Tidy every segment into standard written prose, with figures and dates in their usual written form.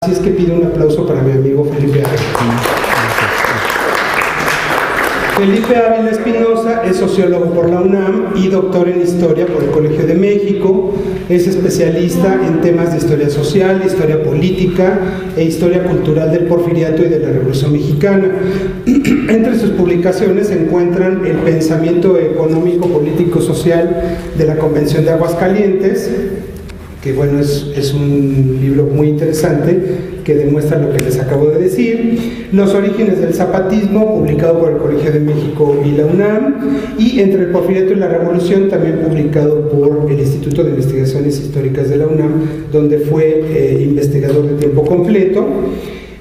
Así es que pido un aplauso para mi amigo Felipe Ávila. Felipe Ávila Espinosa es sociólogo por la UNAM y doctor en Historia por el Colegio de México. Es especialista en temas de historia social, historia política e historia cultural del Porfiriato y de la Revolución Mexicana. Entre sus publicaciones se encuentran El pensamiento económico, político, social de la Convención de Aguascalientes, que bueno, es un libro muy interesante que demuestra lo que les acabo de decir. Los orígenes del zapatismo, publicado por el Colegio de México y la UNAM, y Entre el Porfiriato y la Revolución, también publicado por el Instituto de Investigaciones Históricas de la UNAM, donde fue investigador de tiempo completo.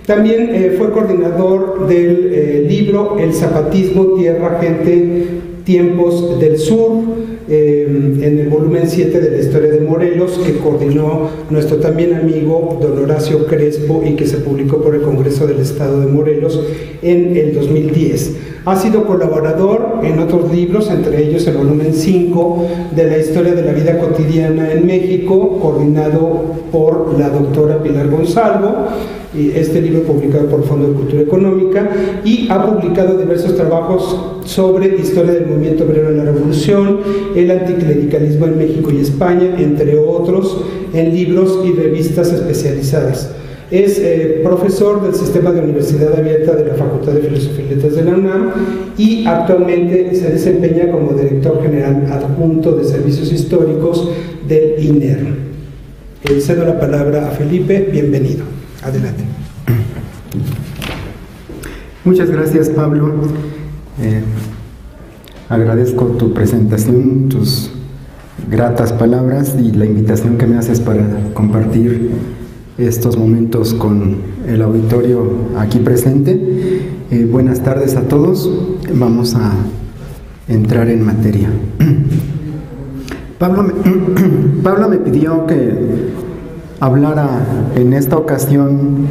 También fue coordinador del libro El zapatismo, tierra, gente, tiempos del sur, en el volumen 7 de la historia de Morelos, que coordinó nuestro también amigo don Horacio Crespo y que se publicó por el Congreso del Estado de Morelos en el 2010. Ha sido colaborador en otros libros, entre ellos el volumen 5 de la historia de la vida cotidiana en México, coordinado por la doctora Pilar Gonzalvo, y este libro publicado por el Fondo de Cultura Económica, y ha publicado diversos trabajos sobre historia del movimiento obrero en la Revolución, el anticlericalismo en México y España, entre otros, en libros y revistas especializadas. Es profesor del Sistema de Universidad Abierta de la Facultad de Filosofía y Letras de la UNAM y actualmente se desempeña como director general adjunto de Servicios Históricos del INER. Cedo la palabra a Felipe, bienvenido. Adelante. Muchas gracias, Pablo. Agradezco tu presentación, tus gratas palabras y la invitación que me haces para compartir estos momentos con el auditorio aquí presente. Buenas tardes a todos. Vamos a entrar en materia. Pablo me pidió que hablara en esta ocasión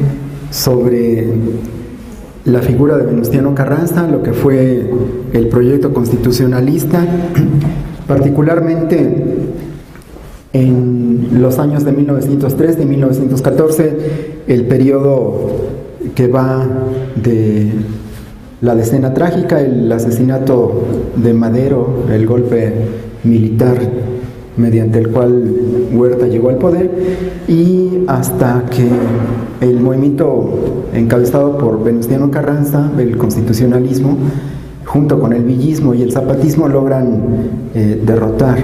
sobre la figura de Venustiano Carranza, lo que fue el proyecto constitucionalista, particularmente en los años de 1913 y 1914, el periodo que va de la decena trágica, el asesinato de Madero, el golpe militar mediante el cual Huerta llegó al poder, y hasta que el movimiento encabezado por Venustiano Carranza, el constitucionalismo, junto con el villismo y el zapatismo, logran derrotar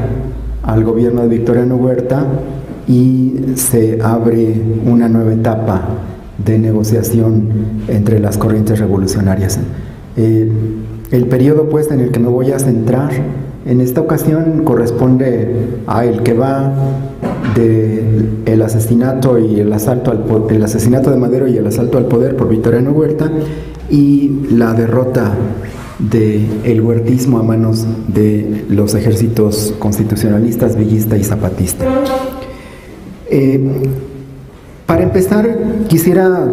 al gobierno de Victoriano Huerta y se abre una nueva etapa de negociación entre las corrientes revolucionarias. El periodo pues en el que me voy a centrar en esta ocasión corresponde a el que va del asesinato y el asesinato de Madero y el asalto al poder por Victoriano Huerta y la derrota del huertismo a manos de los ejércitos constitucionalistas, villista y zapatista. Para empezar, quisiera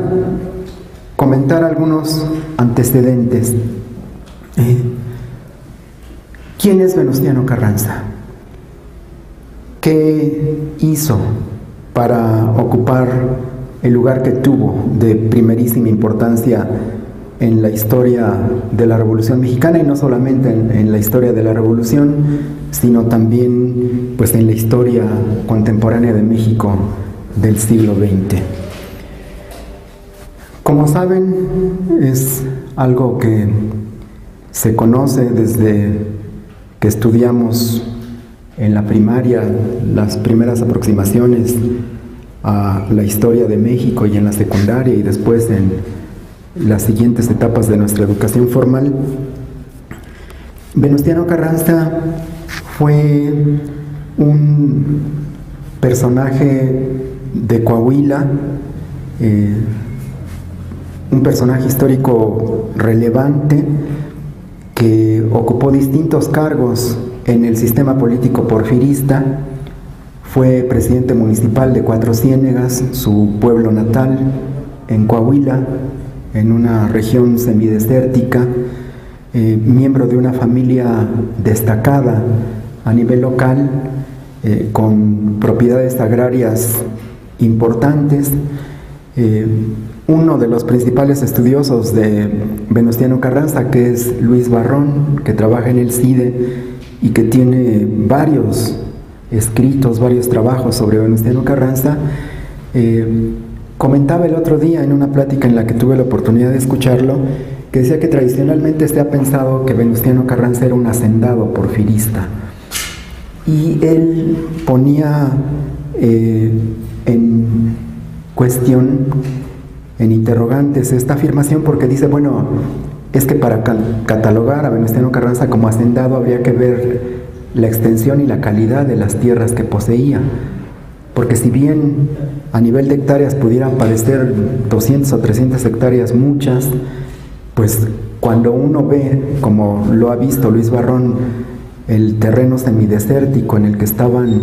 comentar algunos antecedentes. ¿Quién es Venustiano Carranza? ¿Qué hizo para ocupar el lugar que tuvo de primerísima importancia en la historia de la Revolución Mexicana, y no solamente en la historia de la Revolución, sino también pues en la historia contemporánea de México del siglo XX? Como saben, es algo que se conoce desde que estudiamos en la primaria las primeras aproximaciones a la historia de México, y en la secundaria y después en las siguientes etapas de nuestra educación formal. Venustiano Carranza fue un personaje de Coahuila, un personaje histórico relevante que ocupó distintos cargos en el sistema político porfirista. Fue presidente municipal de Cuatro Ciénegas, su pueblo natal, en Coahuila, en una región semidesértica, miembro de una familia destacada a nivel local, con propiedades agrarias importantes. Uno de los principales estudiosos de Venustiano Carranza, que es Luis Barrón, que trabaja en el CIDE y que tiene varios escritos, varios trabajos sobre Venustiano Carranza, comentaba el otro día en una plática en la que tuve la oportunidad de escucharlo, que decía que tradicionalmente se ha pensado que Venustiano Carranza era un hacendado porfirista, y él ponía en cuestión, en interrogantes, esta afirmación, porque dice, bueno, es que para catalogar a Venustiano Carranza como hacendado habría que ver la extensión y la calidad de las tierras que poseía, porque si bien a nivel de hectáreas pudieran parecer 200 o 300 hectáreas muchas, pues cuando uno ve, como lo ha visto Luis Barrón, el terreno semidesértico en el que estaban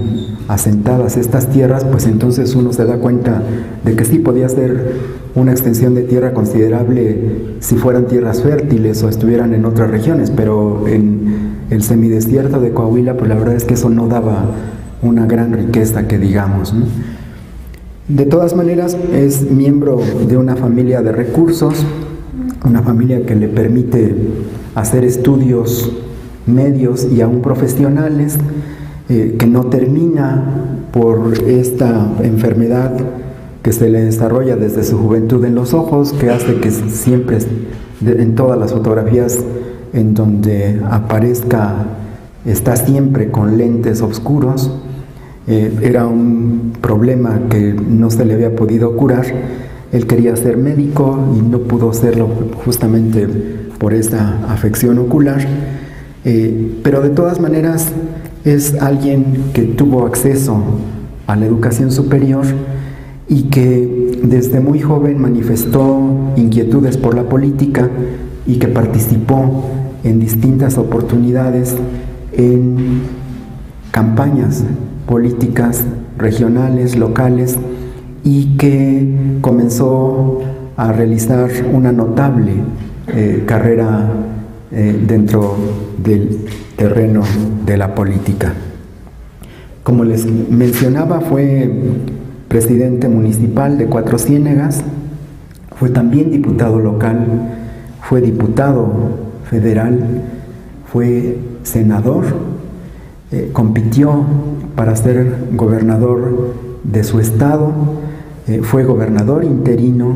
asentadas estas tierras, pues entonces uno se da cuenta de que sí podía ser una extensión de tierra considerable si fueran tierras fértiles o estuvieran en otras regiones, pero en el semidesierto de Coahuila, pues la verdad es que eso no daba una gran riqueza que digamos, ¿no? De todas maneras, es miembro de una familia de recursos, una familia que le permite hacer estudios medios y aún profesionales, que no termina por esta enfermedad que se le desarrolla desde su juventud en los ojos, que hace que siempre en todas las fotografías en donde aparezca está siempre con lentes oscuros. Era un problema que no se le había podido curar. Él quería ser médico y no pudo serlo justamente por esta afección ocular, pero de todas maneras es alguien que tuvo acceso a la educación superior y que desde muy joven manifestó inquietudes por la política y que participó en distintas oportunidades en campañas políticas regionales, locales, y que comenzó a realizar una notable carrera dentro del terreno de la política. Como les mencionaba, fue presidente municipal de Cuatro Ciénegas, fue también diputado local, fue diputado federal, fue senador, compitió para ser gobernador de su estado, fue gobernador interino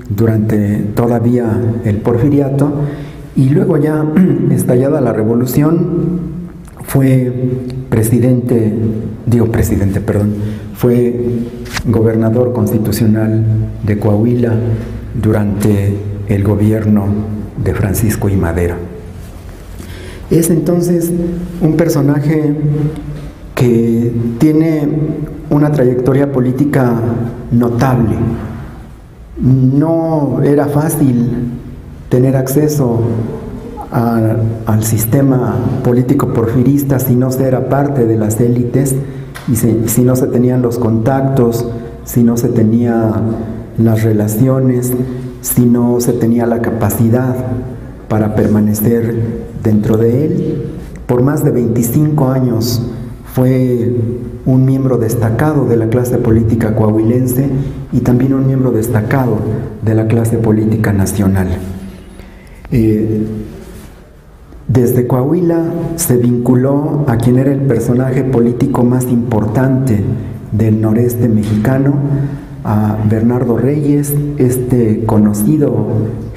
durante todavía el porfiriato, y luego ya estallada la revolución fue fue gobernador constitucional de Coahuila durante el gobierno de Francisco I. Madero. Es entonces un personaje que tiene una trayectoria política notable. No era fácil tener acceso al sistema político porfirista si no se era parte de las élites y si no se tenían los contactos, si no se tenía las relaciones, si no se tenía la capacidad para permanecer dentro de él. Por más de 25 años fue un miembro destacado de la clase política coahuilense y también un miembro destacado de la clase política nacional. Desde Coahuila se vinculó a quien era el personaje político más importante del noreste mexicano, a Bernardo Reyes, este conocido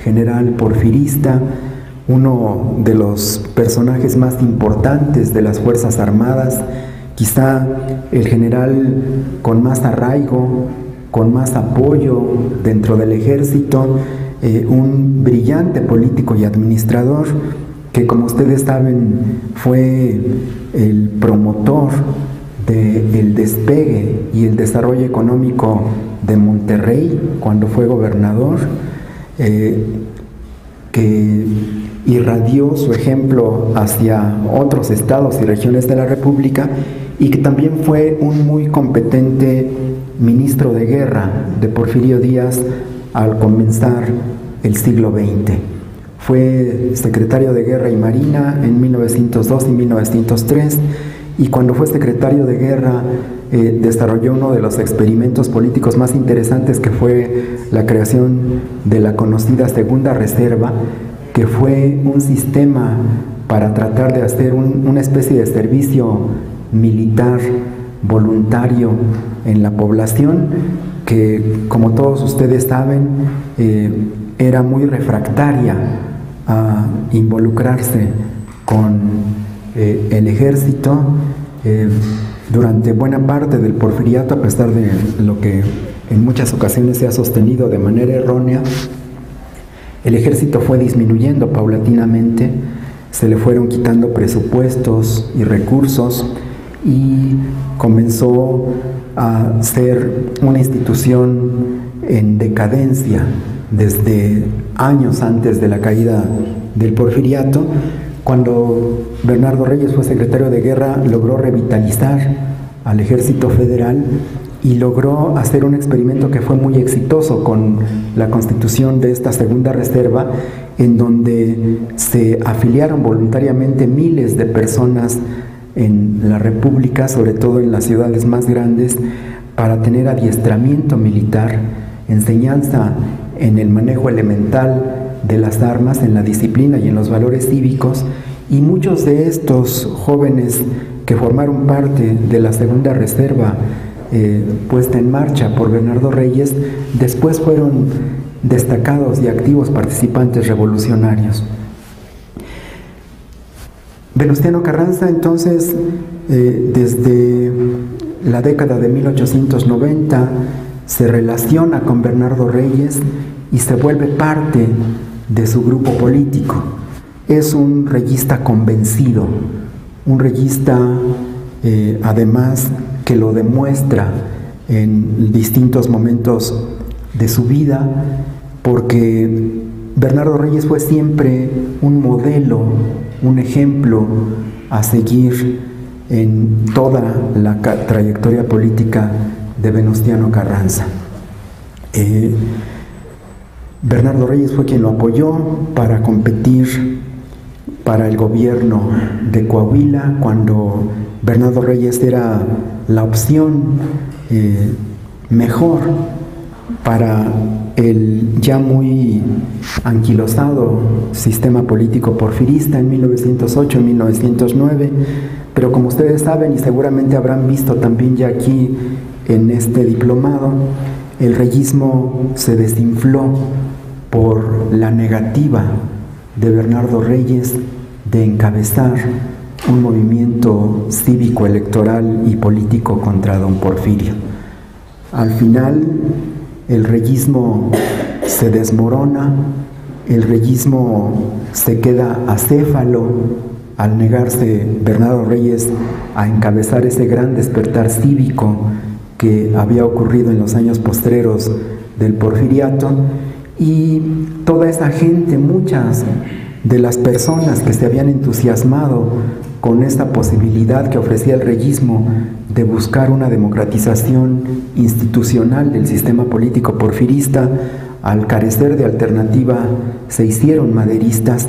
general porfirista, uno de los personajes más importantes de las Fuerzas Armadas, quizá el general con más arraigo, con más apoyo dentro del ejército, un brillante político y administrador que, como ustedes saben, fue el promotor del despegue y el desarrollo económico de Monterrey cuando fue gobernador, que irradió su ejemplo hacia otros estados y regiones de la República, y que también fue un muy competente ministro de guerra de Porfirio Díaz al comenzar el siglo XX. Fue secretario de Guerra y Marina en 1902 y 1903 y cuando fue secretario de guerra desarrolló uno de los experimentos políticos más interesantes, que fue la creación de la conocida Segunda Reserva, que fue un sistema para tratar de hacer una especie de servicio militar voluntario en la población, que, como todos ustedes saben, era muy refractaria a involucrarse con el ejército. Durante buena parte del porfiriato, a pesar de lo que en muchas ocasiones se ha sostenido de manera errónea, el ejército fue disminuyendo paulatinamente, se le fueron quitando presupuestos y recursos y comenzó a ser una institución en decadencia desde años antes de la caída del porfiriato. Cuando Bernardo Reyes fue secretario de guerra, logró revitalizar al ejército federal y logró hacer un experimento que fue muy exitoso con la constitución de esta Segunda Reserva, en donde se afiliaron voluntariamente miles de personas en la República, sobre todo en las ciudades más grandes, para tener adiestramiento militar, enseñanza en el manejo elemental de las armas, en la disciplina y en los valores cívicos. Y muchos de estos jóvenes que formaron parte de la Segunda Reserva puesta en marcha por Bernardo Reyes, después fueron destacados y activos participantes revolucionarios. Venustiano Carranza, entonces, desde la década de 1890 se relaciona con Bernardo Reyes y se vuelve parte de su grupo político. Es un reyista convencido, un reyista además que lo demuestra en distintos momentos de su vida, porque Bernardo Reyes fue siempre un modelo, un ejemplo a seguir en toda la trayectoria política de Venustiano Carranza. Bernardo Reyes fue quien lo apoyó para competir para el gobierno de Coahuila, cuando Bernardo Reyes era la opción mejor para el ya muy anquilosado sistema político porfirista en 1908 y 1909, pero como ustedes saben y seguramente habrán visto también ya aquí en este diplomado, el reyismo se desinfló por la negativa de Bernardo Reyes de encabezar un movimiento cívico, electoral y político contra don Porfirio. Al final, el reyismo se desmorona, el reyismo se queda acéfalo al negarse Bernardo Reyes a encabezar ese gran despertar cívico que había ocurrido en los años postreros del porfiriato, y toda esa gente, muchas de las personas que se habían entusiasmado con esta posibilidad que ofrecía el reyismo de buscar una democratización institucional del sistema político porfirista, al carecer de alternativa se hicieron maderistas,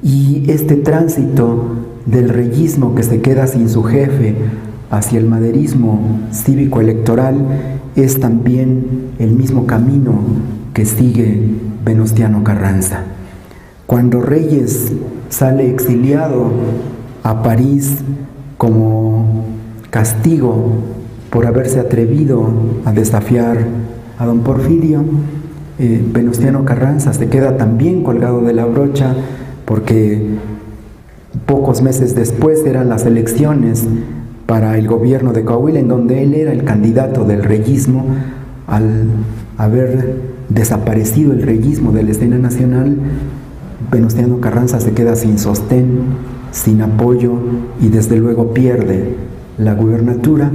y este tránsito del reyismo que se queda sin su jefe hacia el maderismo cívico-electoral es también el mismo camino que sigue Venustiano Carranza. Cuando Reyes sale exiliado a París como castigo por haberse atrevido a desafiar a don Porfirio, Venustiano Carranza se queda también colgado de la brocha, porque pocos meses después eran las elecciones para el gobierno de Coahuila, en donde él era el candidato del reyismo. Al haber desaparecido el reyismo de la escena nacional, Venustiano Carranza se queda sin sostén, sin apoyo, y desde luego pierde la gubernatura,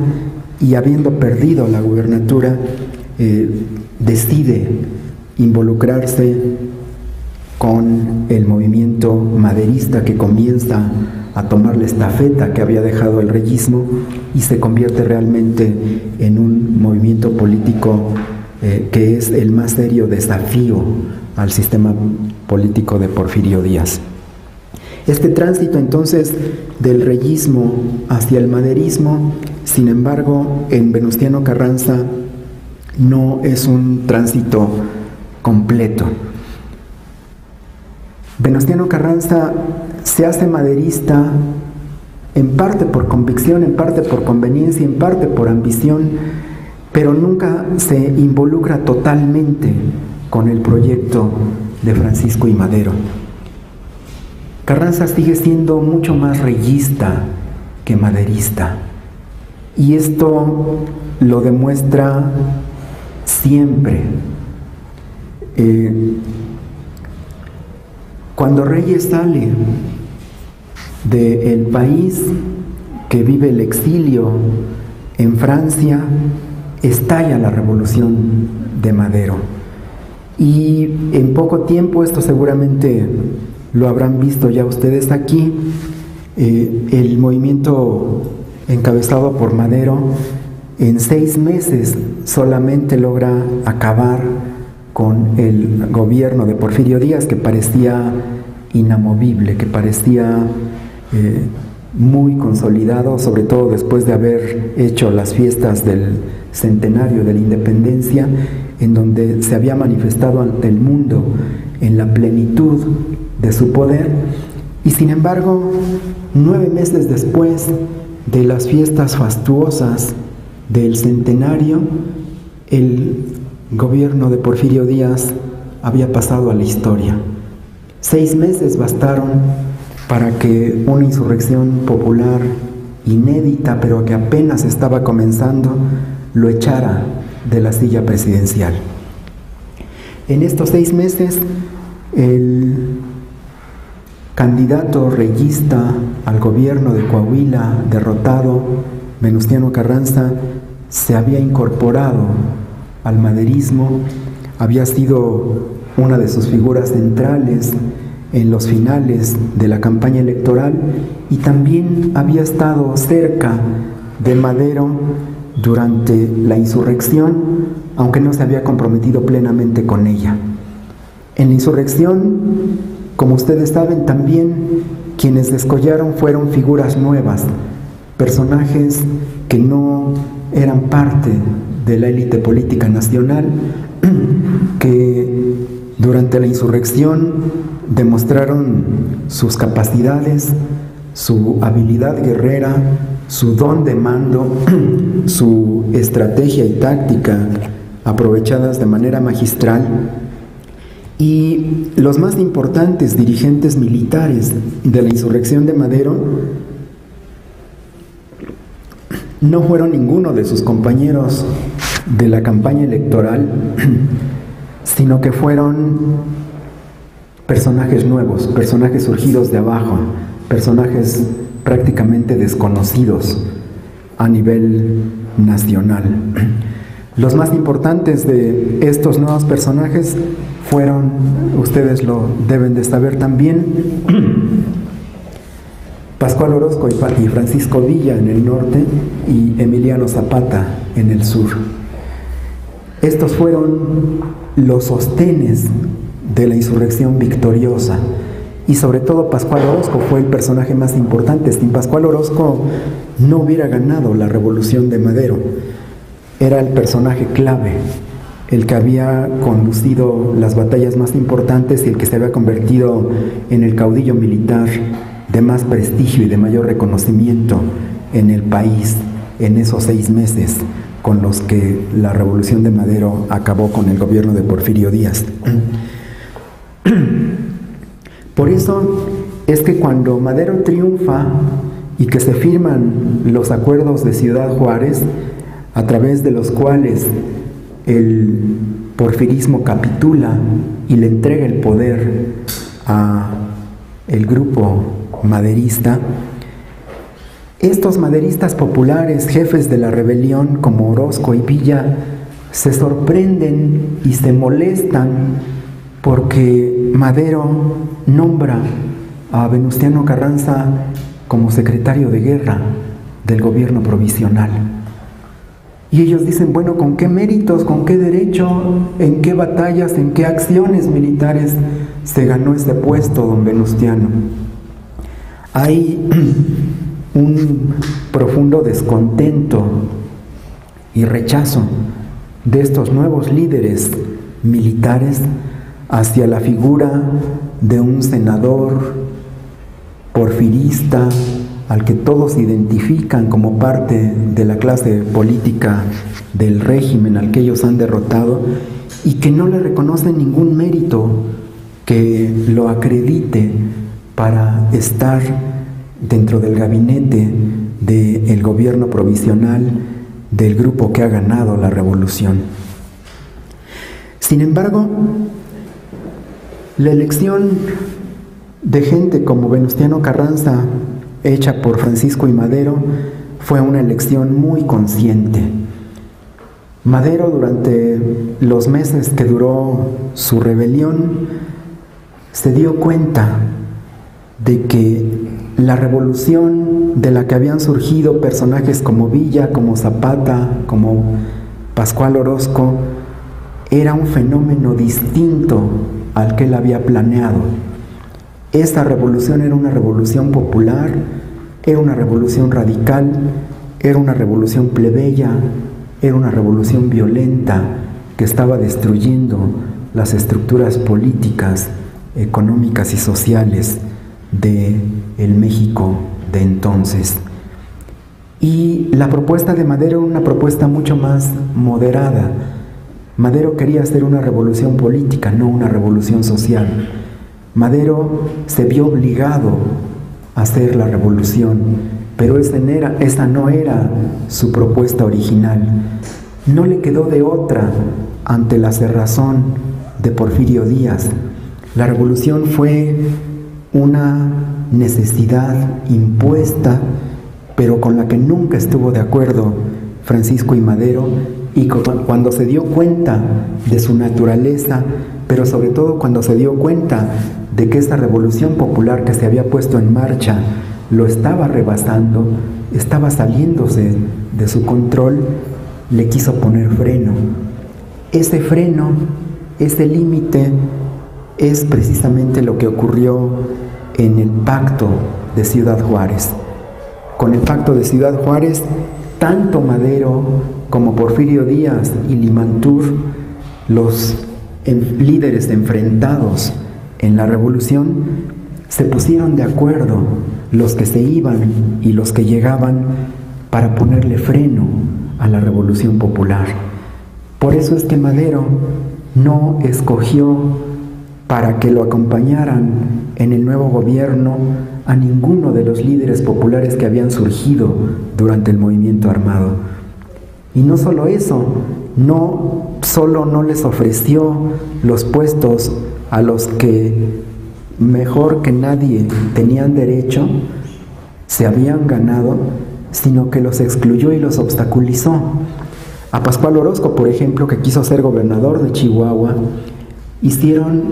y habiendo perdido la gubernatura decide involucrarse con el movimiento maderista, que comienza a tomar la estafeta que había dejado el reyismo y se convierte realmente en un movimiento político que es el más serio desafío al sistema político de Porfirio Díaz. Este tránsito entonces del reyismo hacia el maderismo, sin embargo, en Venustiano Carranza no es un tránsito completo. Venustiano Carranza se hace maderista en parte por convicción, en parte por conveniencia, en parte por ambición, pero nunca se involucra totalmente con el proyecto de Francisco I. Madero. Carranza sigue siendo mucho más reyista que maderista, y esto lo demuestra siempre. Cuando Reyes sale del país, que vive el exilio en Francia, estalla la revolución de Madero. Y en poco tiempo, esto seguramente lo habrán visto ya ustedes aquí, el movimiento encabezado por Madero en 6 meses solamente logra acabar con el gobierno de Porfirio Díaz, que parecía inamovible, que parecía muy consolidado, sobre todo después de haber hecho las fiestas del centenario de la independencia, en donde se había manifestado ante el mundo en la plenitud de su poder. Y sin embargo, 9 meses después de las fiestas fastuosas del centenario, el gobierno de Porfirio Díaz había pasado a la historia. 6 meses bastaron para que una insurrección popular inédita, pero que apenas estaba comenzando, lo echara de la silla presidencial. En estos 6 meses, el candidato reyista al gobierno de Coahuila, derrotado, Venustiano Carranza, se había incorporado al maderismo, había sido una de sus figuras centrales en los finales de la campaña electoral, y también había estado cerca de Madero durante la insurrección, aunque no se había comprometido plenamente con ella. En la insurrección, como ustedes saben, también quienes descollaron fueron figuras nuevas, personajes que no eran parte de la élite política nacional, que durante la insurrección demostraron sus capacidades, su habilidad guerrera, su don de mando, su estrategia y táctica aprovechadas de manera magistral. Y los más importantes dirigentes militares de la insurrección de Madero no fueron ninguno de sus compañeros de la campaña electoral, sino que fueron personajes nuevos, personajes surgidos de abajo, personajes prácticamente desconocidos a nivel nacional. Los más importantes de estos nuevos personajes fueron, ustedes lo deben de saber también, Pascual Orozco y Francisco Villa en el norte, y Emiliano Zapata en el sur. Estos fueron los sostenes de la insurrección victoriosa, y sobre todo Pascual Orozco fue el personaje más importante. Sin Pascual Orozco no hubiera ganado la revolución de Madero. Era el personaje clave, el que había conducido las batallas más importantes y el que se había convertido en el caudillo militar de más prestigio y de mayor reconocimiento en el país en esos 6 meses con los que la revolución de Madero acabó con el gobierno de Porfirio Díaz. Por eso es que cuando Madero triunfa y que se firman los acuerdos de Ciudad Juárez, a través de los cuales el porfirismo capitula y le entrega el poder a el grupo maderista, estos maderistas populares, jefes de la rebelión como Orozco y Villa, se sorprenden y se molestan porque Madero nombra a Venustiano Carranza como secretario de guerra del gobierno provisional. Y ellos dicen, bueno, ¿con qué méritos, con qué derecho, en qué batallas, en qué acciones militares se ganó este puesto, don Venustiano? Hay un profundo descontento y rechazo de estos nuevos líderes militares hacia la figura de un senador porfirista al que todos identifican como parte de la clase política del régimen al que ellos han derrotado y que no le reconocen ningún mérito que lo acredite para estar dentro del gabinete del gobierno provisional del grupo que ha ganado la revolución. Sin embargo, la elección de gente como Venustiano Carranza, hecha por Francisco I. Madero, fue una elección muy consciente. Madero, durante los meses que duró su rebelión, se dio cuenta de que la revolución de la que habían surgido personajes como Villa, como Zapata, como Pascual Orozco, era un fenómeno distinto al que él había planeado. Esta revolución era una revolución popular, era una revolución radical, era una revolución plebeya, era una revolución violenta que estaba destruyendo las estructuras políticas, económicas y sociales de el México de entonces. Y la propuesta de Madero era una propuesta mucho más moderada. Madero quería hacer una revolución política, no una revolución social. Madero se vio obligado a hacer la revolución, pero esa no era su propuesta original. No le quedó de otra ante la cerrazón de Porfirio Díaz. La revolución fue una necesidad impuesta, pero con la que nunca estuvo de acuerdo Francisco I. Madero, y cuando se dio cuenta de su naturaleza, pero sobre todo cuando se dio cuenta de que esta revolución popular que se había puesto en marcha lo estaba rebasando, estaba saliéndose de su control, le quiso poner freno. Ese freno, ese límite, es precisamente lo que ocurrió en el Pacto de Ciudad Juárez. Con el Pacto de Ciudad Juárez, tanto Madero como Porfirio Díaz y Limantur, los líderes enfrentados en la revolución, se pusieron de acuerdo, los que se iban y los que llegaban, para ponerle freno a la revolución popular. Por eso es que Madero no escogió para que lo acompañaran en el nuevo gobierno a ninguno de los líderes populares que habían surgido durante el movimiento armado. Y no solo eso, no solo no les ofreció los puestos a los que mejor que nadie tenían derecho, se habían ganado, sino que los excluyó y los obstaculizó. A Pascual Orozco, por ejemplo, que quiso ser gobernador de Chihuahua, hicieron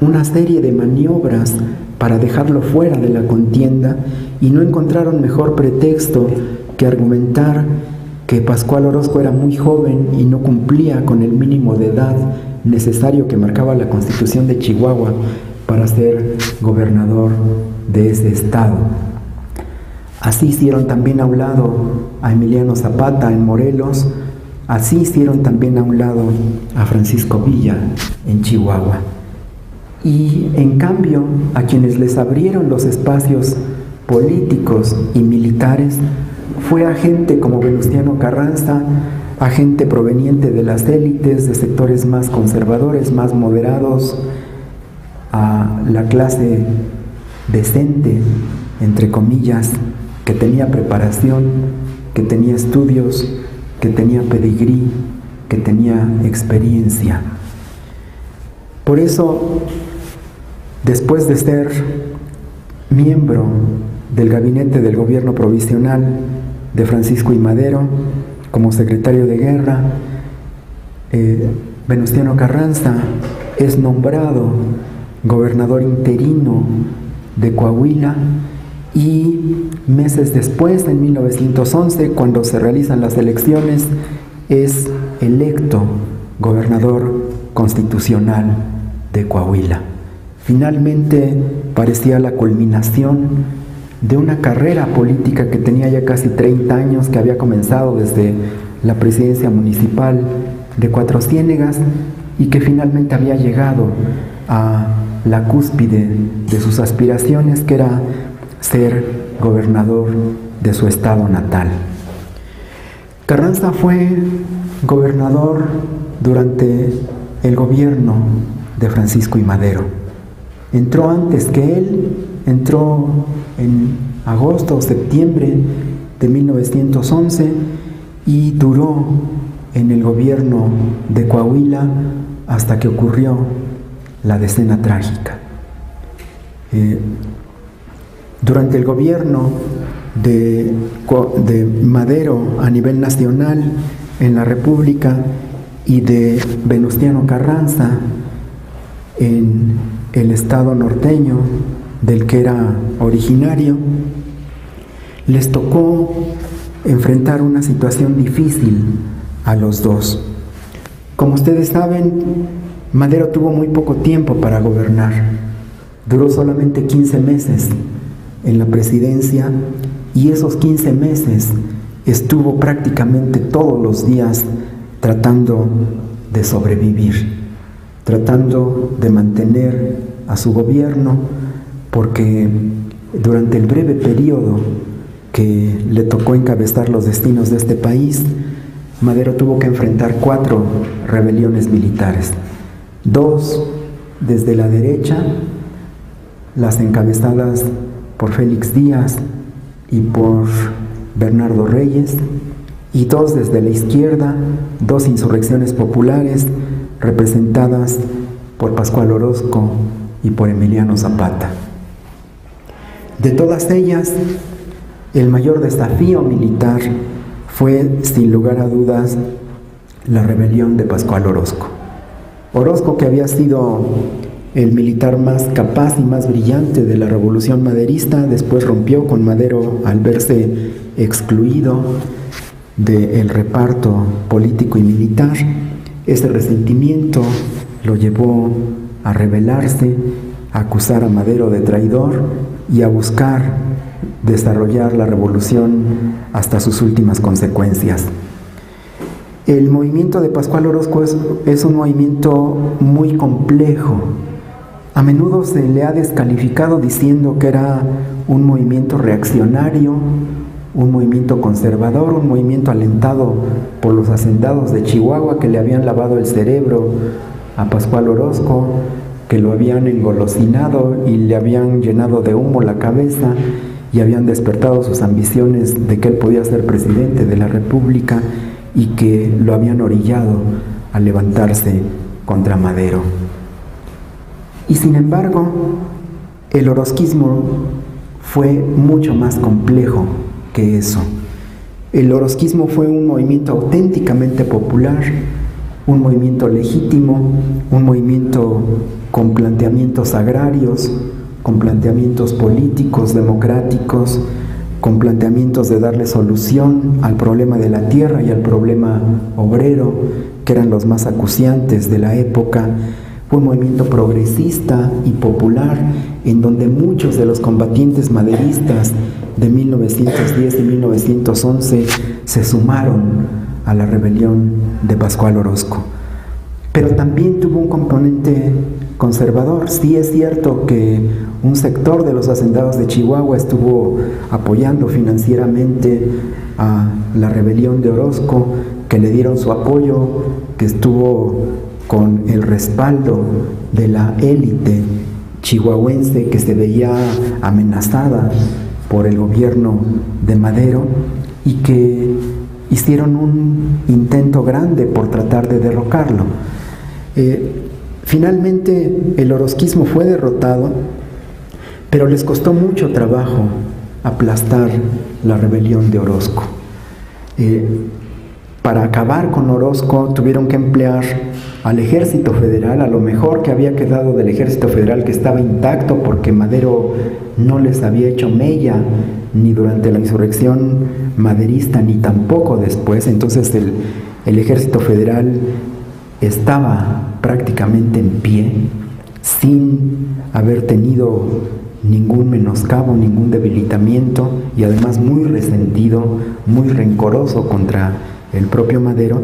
una serie de maniobras para dejarlo fuera de la contienda y no encontraron mejor pretexto que argumentar que Pascual Orozco era muy joven y no cumplía con el mínimo de edad necesario que marcaba la Constitución de Chihuahua para ser gobernador de ese estado. Así hicieron también a un lado a Emiliano Zapata en Morelos, así hicieron también a un lado a Francisco Villa en Chihuahua. Y en cambio, a quienes les abrieron los espacios políticos y militares fue a gente como Venustiano Carranza, a gente proveniente de las élites, de sectores más conservadores, más moderados, a la clase decente, entre comillas, que tenía preparación, que tenía estudios, que tenía pedigrí, que tenía experiencia. Por eso, después de ser miembro del gabinete del gobierno provisional de Francisco I. Madero, como secretario de guerra, Venustiano Carranza es nombrado gobernador interino de Coahuila y meses después, en 1911, cuando se realizan las elecciones, es electo gobernador constitucional de Coahuila. Finalmente parecía la culminación de una carrera política que tenía ya casi 30 años, que había comenzado desde la presidencia municipal de Cuatro Ciénegas y que finalmente había llegado a la cúspide de sus aspiraciones, que era ser gobernador de su estado natal. Carranza fue gobernador durante el gobierno de Francisco I. Madero. Entró antes que él, entró en agosto o septiembre de 1911 y duró en el gobierno de Coahuila hasta que ocurrió la Decena Trágica. Durante el gobierno de Madero a nivel nacional en la República y de Venustiano Carranza en el estado norteño del que era originario, les tocó enfrentar una situación difícil a los dos. Como ustedes saben, Madero tuvo muy poco tiempo para gobernar. Duró solamente 15 meses en la presidencia y esos 15 meses estuvo prácticamente todos los días tratando de sobrevivir, tratando de mantener a su gobierno, porque durante el breve periodo que le tocó encabezar los destinos de este país, Madero tuvo que enfrentar 4 rebeliones militares, 2 desde la derecha, las encabezadas por Félix Díaz y por Bernardo Reyes, y 2 desde la izquierda, 2 insurrecciones populares representadas por Pascual Orozco y por Emiliano Zapata. De todas ellas, el mayor desafío militar fue, sin lugar a dudas, la rebelión de Pascual Orozco. Orozco, que había sido el militar más capaz y más brillante de la revolución maderista, después rompió con Madero al verse excluido del reparto político y militar. Ese resentimiento lo llevó a rebelarse, a acusar a Madero de traidor y a buscar desarrollar la revolución hasta sus últimas consecuencias. El movimiento de Pascual Orozco es un movimiento muy complejo. A menudo se le ha descalificado diciendo que era un movimiento reaccionario, un movimiento conservador, un movimiento alentado por los hacendados de Chihuahua que le habían lavado el cerebro a Pascual Orozco, que lo habían engolosinado y le habían llenado de humo la cabeza y habían despertado sus ambiciones de que él podía ser presidente de la República y que lo habían orillado a levantarse contra Madero. Y sin embargo, el orozquismo fue mucho más complejo que eso. El orozquismo fue un movimiento auténticamente popular, un movimiento legítimo, un movimiento con planteamientos agrarios, con planteamientos políticos, democráticos, con planteamientos de darle solución al problema de la tierra y al problema obrero, que eran los más acuciantes de la época. Fue un movimiento progresista y popular en donde muchos de los combatientes maderistas de 1910 y 1911 se sumaron a la rebelión de Pascual Orozco. Pero también tuvo un componente conservador. Sí es cierto que un sector de los hacendados de Chihuahua estuvo apoyando financieramente a la rebelión de Orozco, que le dieron su apoyo, que estuvo con el respaldo de la élite chihuahuense que se veía amenazada por el gobierno de Madero y que hicieron un intento grande por tratar de derrocarlo. Finalmente el orozquismo fue derrotado, pero les costó mucho trabajo aplastar la rebelión de Orozco. Para acabar con Orozco tuvieron que emplear al ejército federal, a lo mejor que había quedado del ejército federal, que estaba intacto porque Madero no les había hecho mella ni durante la insurrección maderista ni tampoco después. Entonces el ejército federal estaba prácticamente en pie, sin haber tenido ningún menoscabo, ningún debilitamiento, y además muy resentido, muy rencoroso contra el propio Madero.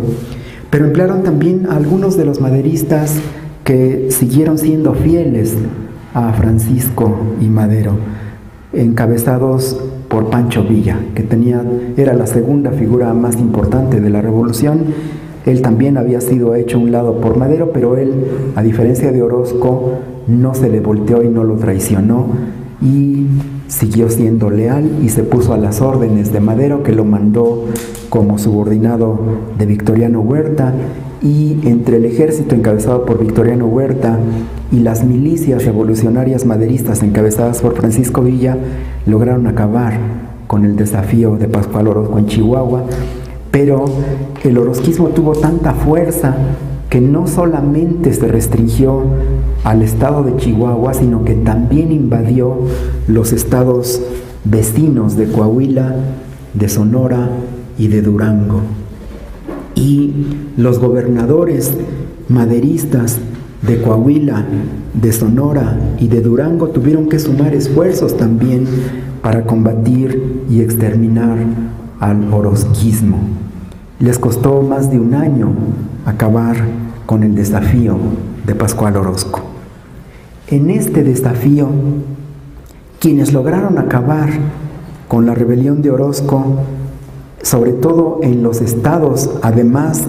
Pero emplearon también a algunos de los maderistas que siguieron siendo fieles a Francisco y Madero, encabezados por Pancho Villa, que era la segunda figura más importante de la revolución. Él también había sido hecho a un lado por Madero, pero él, a diferencia de Orozco, no se le volteó y no lo traicionó, y siguió siendo leal y se puso a las órdenes de Madero, que lo mandó como subordinado de Victoriano Huerta. Y entre el ejército encabezado por Victoriano Huerta y las milicias revolucionarias maderistas encabezadas por Francisco Villa, lograron acabar con el desafío de Pascual Orozco en Chihuahua. Pero el orozquismo tuvo tanta fuerza que no solamente se restringió al estado de Chihuahua, sino que también invadió los estados vecinos de Coahuila, de Sonora y de Durango. Y los gobernadores maderistas de Coahuila, de Sonora y de Durango tuvieron que sumar esfuerzos también para combatir y exterminar al orozquismo. Les costó más de un año acabar con el desafío de Pascual Orozco. En este desafío, quienes lograron acabar con la rebelión de Orozco, sobre todo en los estados, además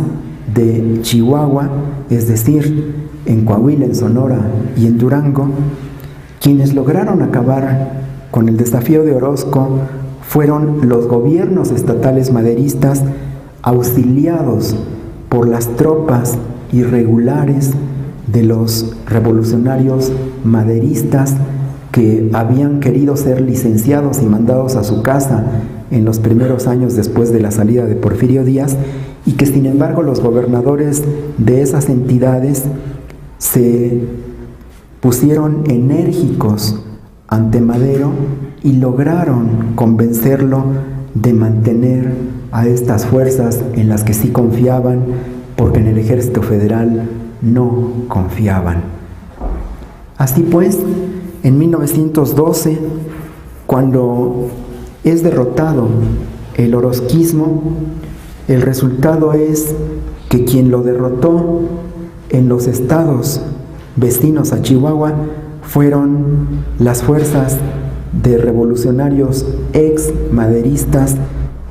de Chihuahua, es decir, en Coahuila, en Sonora y en Durango, quienes lograron acabar con el desafío de Orozco fueron los gobiernos estatales maderistas, auxiliados por las tropas irregulares de los revolucionarios maderistas que habían querido ser licenciados y mandados a su casa en los primeros años después de la salida de Porfirio Díaz, y que sin embargo los gobernadores de esas entidades se pusieron enérgicos ante Madero y lograron convencerlo de mantener a estas fuerzas en las que sí confiaban, porque en el Ejército Federal no confiaban. Así pues, en 1912, cuando es derrotado el orozquismo, el resultado es que quien lo derrotó en los estados vecinos a Chihuahua fueron las fuerzas de revolucionarios ex-maderistas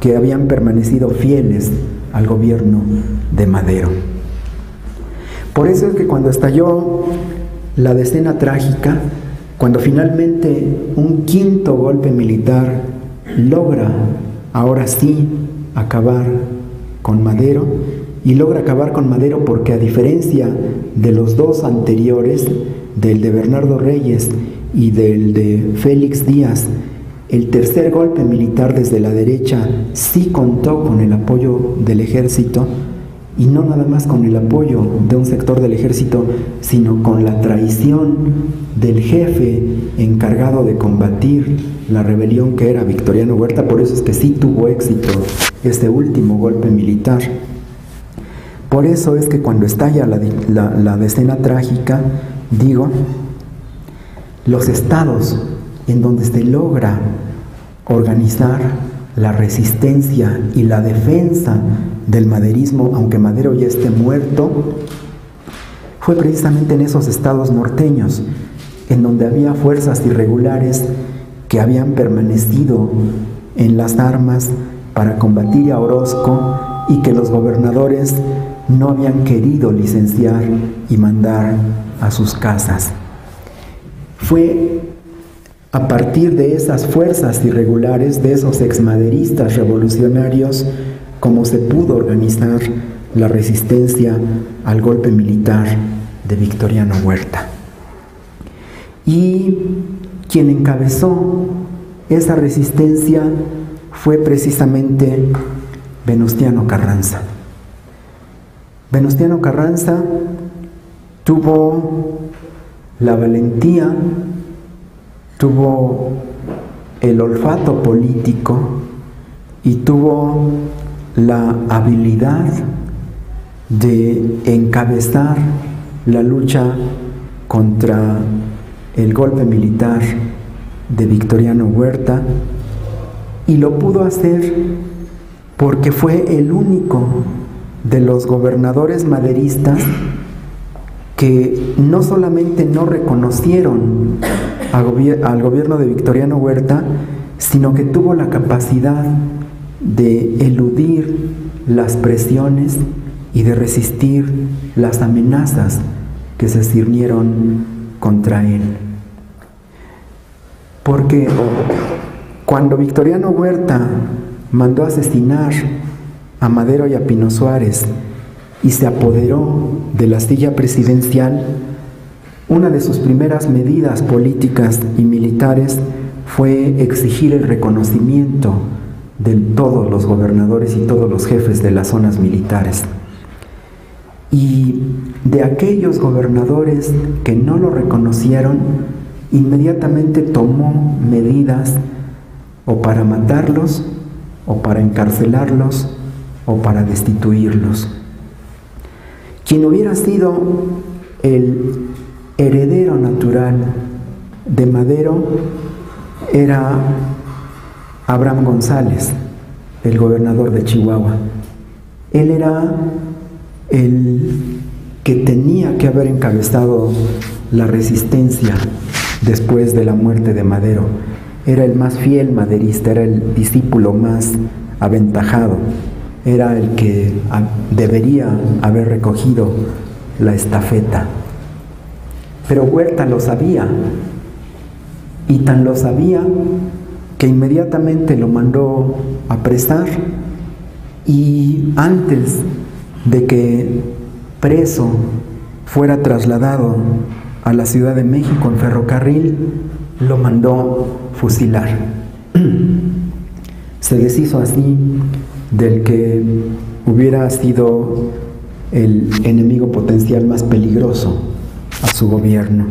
que habían permanecido fieles al gobierno de Madero. Por eso es que cuando estalló la Decena Trágica, cuando finalmente un quinto golpe militar logra, ahora sí, acabar con Madero, y logra acabar con Madero porque, a diferencia de los dos anteriores, del de Bernardo Reyes y del de Félix Díaz, el tercer golpe militar desde la derecha sí contó con el apoyo del ejército, y no nada más con el apoyo de un sector del ejército, sino con la traición del jefe encargado de combatir la rebelión, que era Victoriano Huerta. Por eso es que sí tuvo éxito este último golpe militar. Por eso es que cuando estalla la Decena Trágica, digo, los estados en donde se logra organizar la resistencia y la defensa del maderismo, aunque Madero ya esté muerto, fue precisamente en esos estados norteños, en donde había fuerzas irregulares que habían permanecido en las armas para combatir a Orozco, y que los gobernadores no habían querido licenciar y mandar a sus casas. Fue a partir de esas fuerzas irregulares, de esos exmaderistas revolucionarios, como se pudo organizar la resistencia al golpe militar de Victoriano Huerta. Y quien encabezó esa resistencia fue precisamente Venustiano Carranza. Venustiano Carranza tuvo la valentía, tuvo el olfato político y tuvo la habilidad de encabezar la lucha contra el golpe militar de Victoriano Huerta, y lo pudo hacer porque fue el único de los gobernadores maderistas que no solamente no reconocieron al gobierno de Victoriano Huerta, sino que tuvo la capacidad de eludir las presiones y de resistir las amenazas que se cirnieron contra él. Porque cuando Victoriano Huerta mandó asesinar a Madero y a Pino Suárez y se apoderó de la silla presidencial, una de sus primeras medidas políticas y militares fue exigir el reconocimiento de todos los gobernadores y todos los jefes de las zonas militares. Y de aquellos gobernadores que no lo reconocieron, inmediatamente tomó medidas o para matarlos, o para encarcelarlos, o para destituirlos. Quien hubiera sido el heredero natural de Madero era Abraham González, el gobernador de Chihuahua. Él era el que tenía que haber encabezado la resistencia después de la muerte de Madero. Era el más fiel maderista, era el discípulo más aventajado, era el que debería haber recogido la estafeta. Pero Huerta lo sabía, y tan lo sabía que inmediatamente lo mandó apresar, y antes de que preso fuera trasladado a la Ciudad de México en ferrocarril, lo mandó fusilar. Se deshizo así del que hubiera sido el enemigo potencial más peligroso a su gobierno.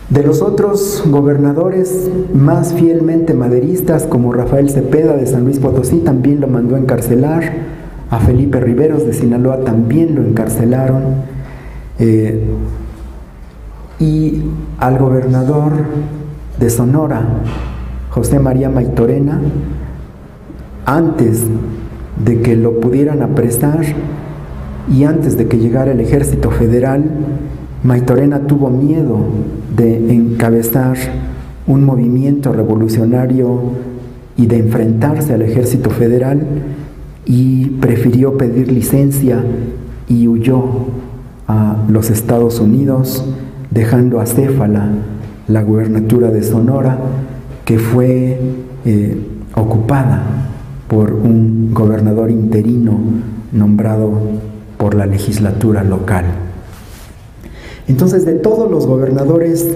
De los otros gobernadores más fielmente maderistas, como Rafael Cepeda de San Luis Potosí, también lo mandó a encarcelar. A Felipe Riveros de Sinaloa también lo encarcelaron. Y al gobernador de Sonora, José María Maytorena, antes de que lo pudieran apresar y antes de que llegara el ejército federal, Maytorena tuvo miedo de encabezar un movimiento revolucionario y de enfrentarse al ejército federal, y prefirió pedir licencia y huyó a los Estados Unidos, dejando acéfala la gubernatura de Sonora, que fue ocupada por un gobernador interino nombrado por la legislatura local. Entonces, de todos los gobernadores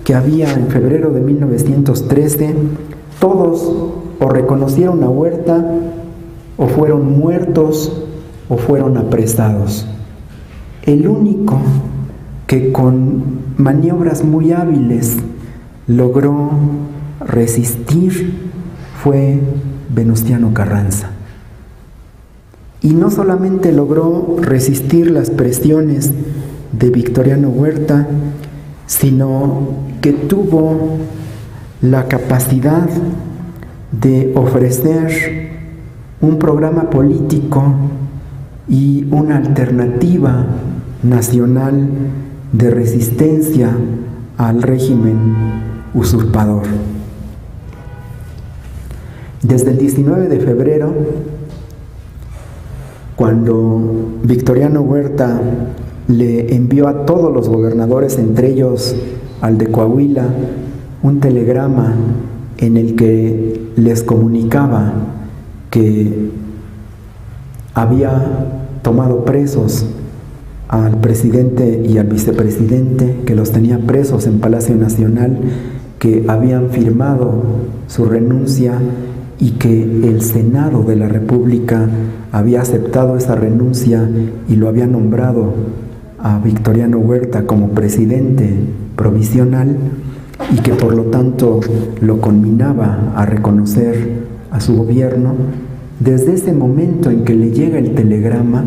que había en febrero de 1913, todos o reconocieron a Huerta, o fueron muertos, o fueron apresados. El único que con maniobras muy hábiles logró resistir fue Venustiano Carranza. Y no solamente logró resistir las presiones de Victoriano Huerta, sino que tuvo la capacidad de ofrecer un programa político y una alternativa nacional de resistencia al régimen usurpador. Desde el 19 de febrero, cuando Victoriano Huerta le envió a todos los gobernadores, entre ellos al de Coahuila, un telegrama en el que les comunicaba que había tomado presos al presidente y al vicepresidente, que los tenía presos en Palacio Nacional, que habían firmado su renuncia y que el Senado de la República había aceptado esa renuncia y lo había nombrado a Victoriano Huerta como presidente provisional, y que por lo tanto lo conminaba a reconocer a su gobierno. Desde ese momento en que le llega el telegrama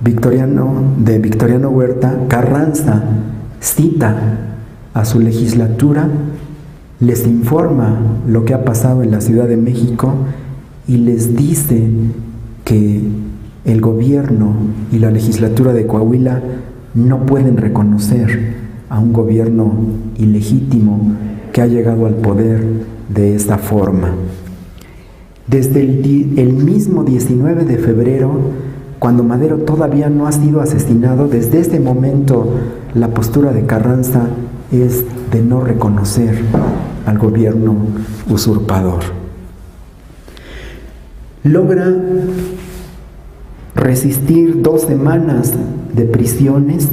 de Victoriano Huerta, Carranza cita a su legislatura, les informa lo que ha pasado en la Ciudad de México y les dice que el gobierno y la legislatura de Coahuila no pueden reconocer a un gobierno ilegítimo que ha llegado al poder de esta forma. Desde el mismo 19 de febrero, cuando Madero todavía no ha sido asesinado, desde ese momento la postura de Carranza es de no reconocer al gobierno usurpador. Logra resistir 2 semanas de presiones,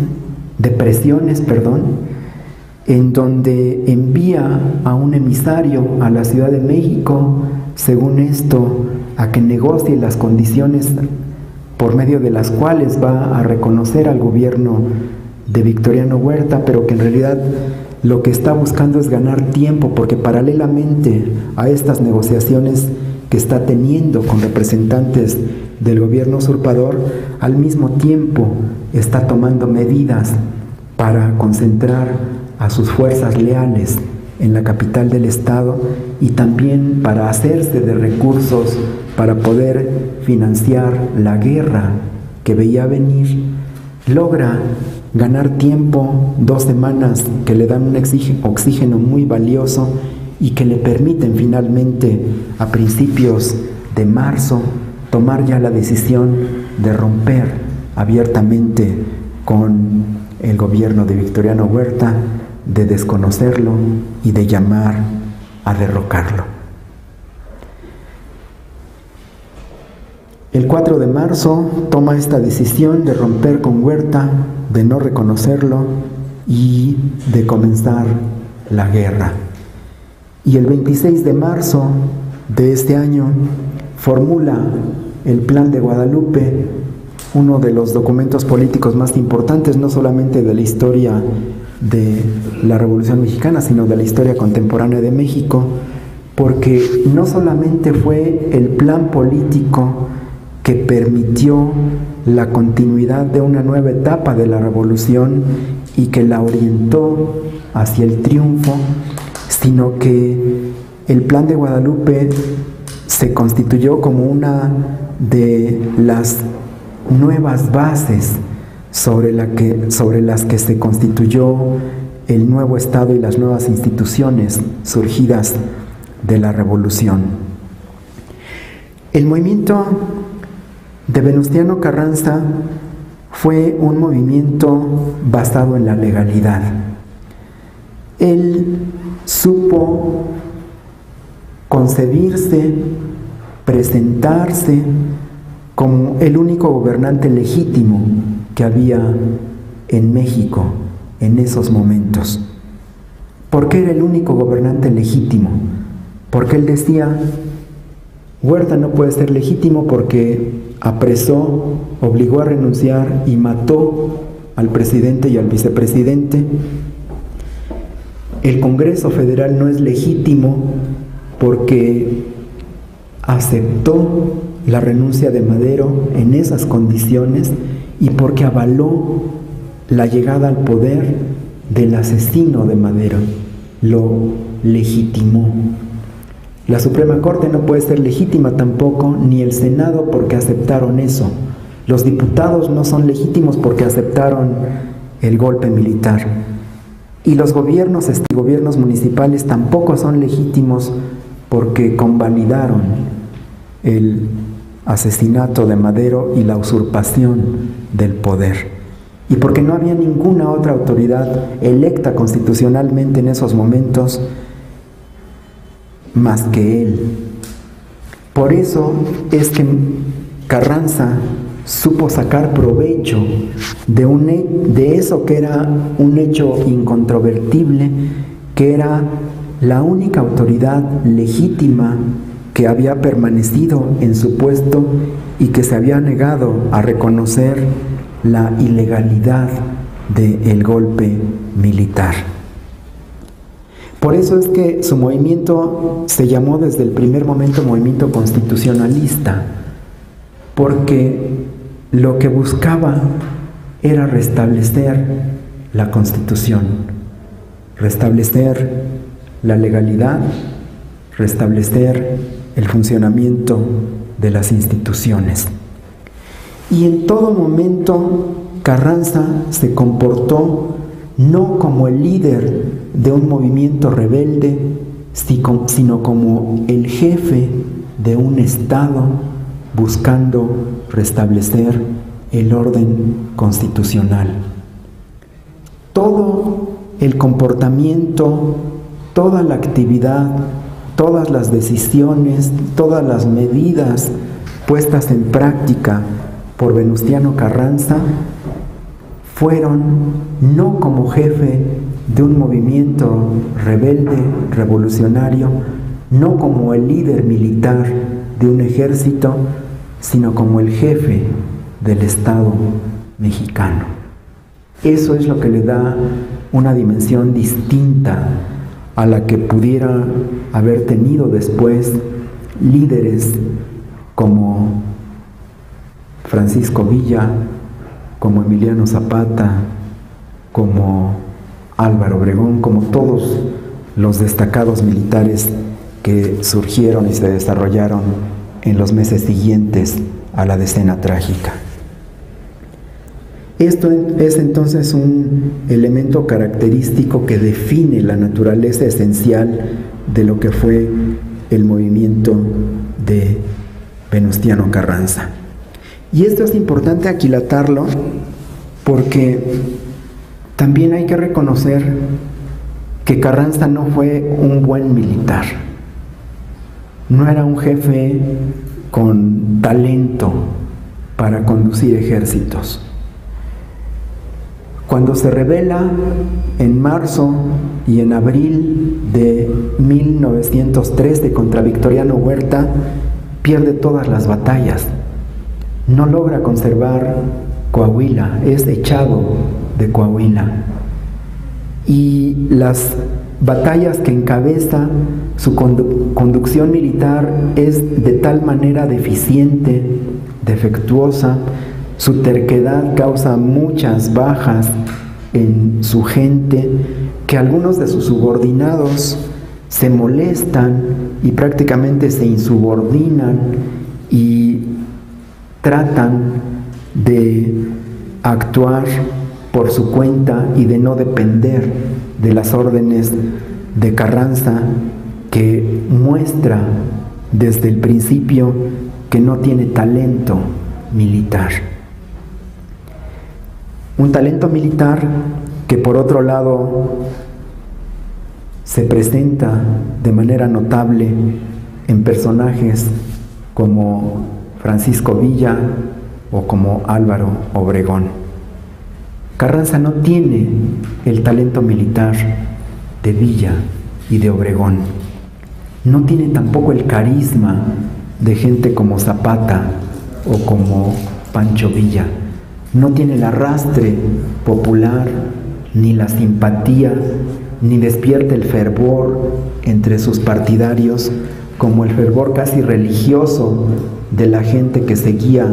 en donde envía a un emisario a la Ciudad de México, según esto, a que negocie las condiciones por medio de las cuales va a reconocer al gobierno de Victoriano Huerta, pero que en realidad lo que está buscando es ganar tiempo, porque paralelamente a estas negociaciones que está teniendo con representantes del gobierno usurpador, al mismo tiempo está tomando medidas para concentrar a sus fuerzas leales en la capital del estado y también para hacerse de recursos para poder financiar la guerra que veía venir. Logra ganar tiempo, 2 semanas que le dan un oxígeno muy valioso y que le permiten finalmente a principios de marzo tomar ya la decisión de romper abiertamente con el gobierno de Victoriano Huerta, de desconocerlo y de llamar a derrocarlo. El 4 de marzo toma esta decisión de romper con Huerta, de no reconocerlo y de comenzar la guerra. Y el 26 de marzo de este año formula el Plan de Guadalupe, uno de los documentos políticos más importantes, no solamente de la historia de la Revolución Mexicana, sino de la historia contemporánea de México, porque no solamente fue el plan político que permitió la continuidad de una nueva etapa de la revolución y que la orientó hacia el triunfo, sino que el Plan de Guadalupe se constituyó como una de las nuevas bases sobre las que se constituyó el nuevo Estado y las nuevas instituciones surgidas de la revolución. El movimiento de Venustiano Carranza fue un movimiento basado en la legalidad. Él supo concebirse, presentarse como el único gobernante legítimo que había en México en esos momentos. ¿Por qué era el único gobernante legítimo? Porque él decía, Huerta no puede ser legítimo porque apresó, obligó a renunciar y mató al presidente y al vicepresidente. El Congreso Federal no es legítimo porque aceptó la renuncia de Madero en esas condiciones y porque avaló la llegada al poder del asesino de Madero, lo legitimó. La Suprema Corte no puede ser legítima tampoco, ni el Senado, porque aceptaron eso. Los diputados no son legítimos porque aceptaron el golpe militar. Y los gobiernos municipales tampoco son legítimos porque convalidaron el asesinato de Madero y la usurpación del poder. Y porque no había ninguna otra autoridad electa constitucionalmente en esos momentos más que él. Por eso es que Carranza supo sacar provecho de eso que era un hecho incontrovertible, que era la única autoridad legítima que había permanecido en su puesto y que se había negado a reconocer la ilegalidad del golpe militar. Por eso es que su movimiento se llamó desde el primer momento movimiento constitucionalista, porque lo que buscaba era restablecer la Constitución. restablecer la legalidad, restablecer el funcionamiento de las instituciones. Y en todo momento Carranza se comportó no como el líder de un movimiento rebelde, sino como el jefe de un Estado buscando restablecer el orden constitucional. Todo el comportamiento, toda la actividad, todas las decisiones, todas las medidas puestas en práctica por Venustiano Carranza fueron no como jefe de un movimiento rebelde, revolucionario, no como el líder militar de un ejército, sino como el jefe del Estado mexicano. Eso es lo que le da una dimensión distinta a la que pudiera haber tenido después líderes como Francisco Villa, como Emiliano Zapata, como Álvaro Obregón, como todos los destacados militares que surgieron y se desarrollaron en los meses siguientes a la Decena Trágica. Esto es entonces un elemento característico que define la naturaleza esencial de lo que fue el movimiento de Venustiano Carranza. Y esto es importante aquilatarlo porque también hay que reconocer que Carranza no fue un buen militar. No era un jefe con talento para conducir ejércitos. Cuando se rebela en marzo y en abril de 1913 contra Victoriano Huerta, pierde todas las batallas. No logra conservar Coahuila, es echado de Coahuila. Y las batallas que encabeza, su conducción militar es de tal manera deficiente, defectuosa, su terquedad causa muchas bajas en su gente, que algunos de sus subordinados se molestan y prácticamente se insubordinan y tratan de actuar por su cuenta y de no depender de las órdenes de Carranza, que muestra desde el principio que no tiene talento militar. Un talento militar que por otro lado se presenta de manera notable en personajes como Francisco Villa o como Álvaro Obregón. Carranza no tiene el talento militar de Villa y de Obregón. No tiene tampoco el carisma de gente como Zapata o como Pancho Villa. No tiene el arrastre popular, ni la simpatía, ni despierta el fervor entre sus partidarios, como el fervor casi religioso de la gente que seguía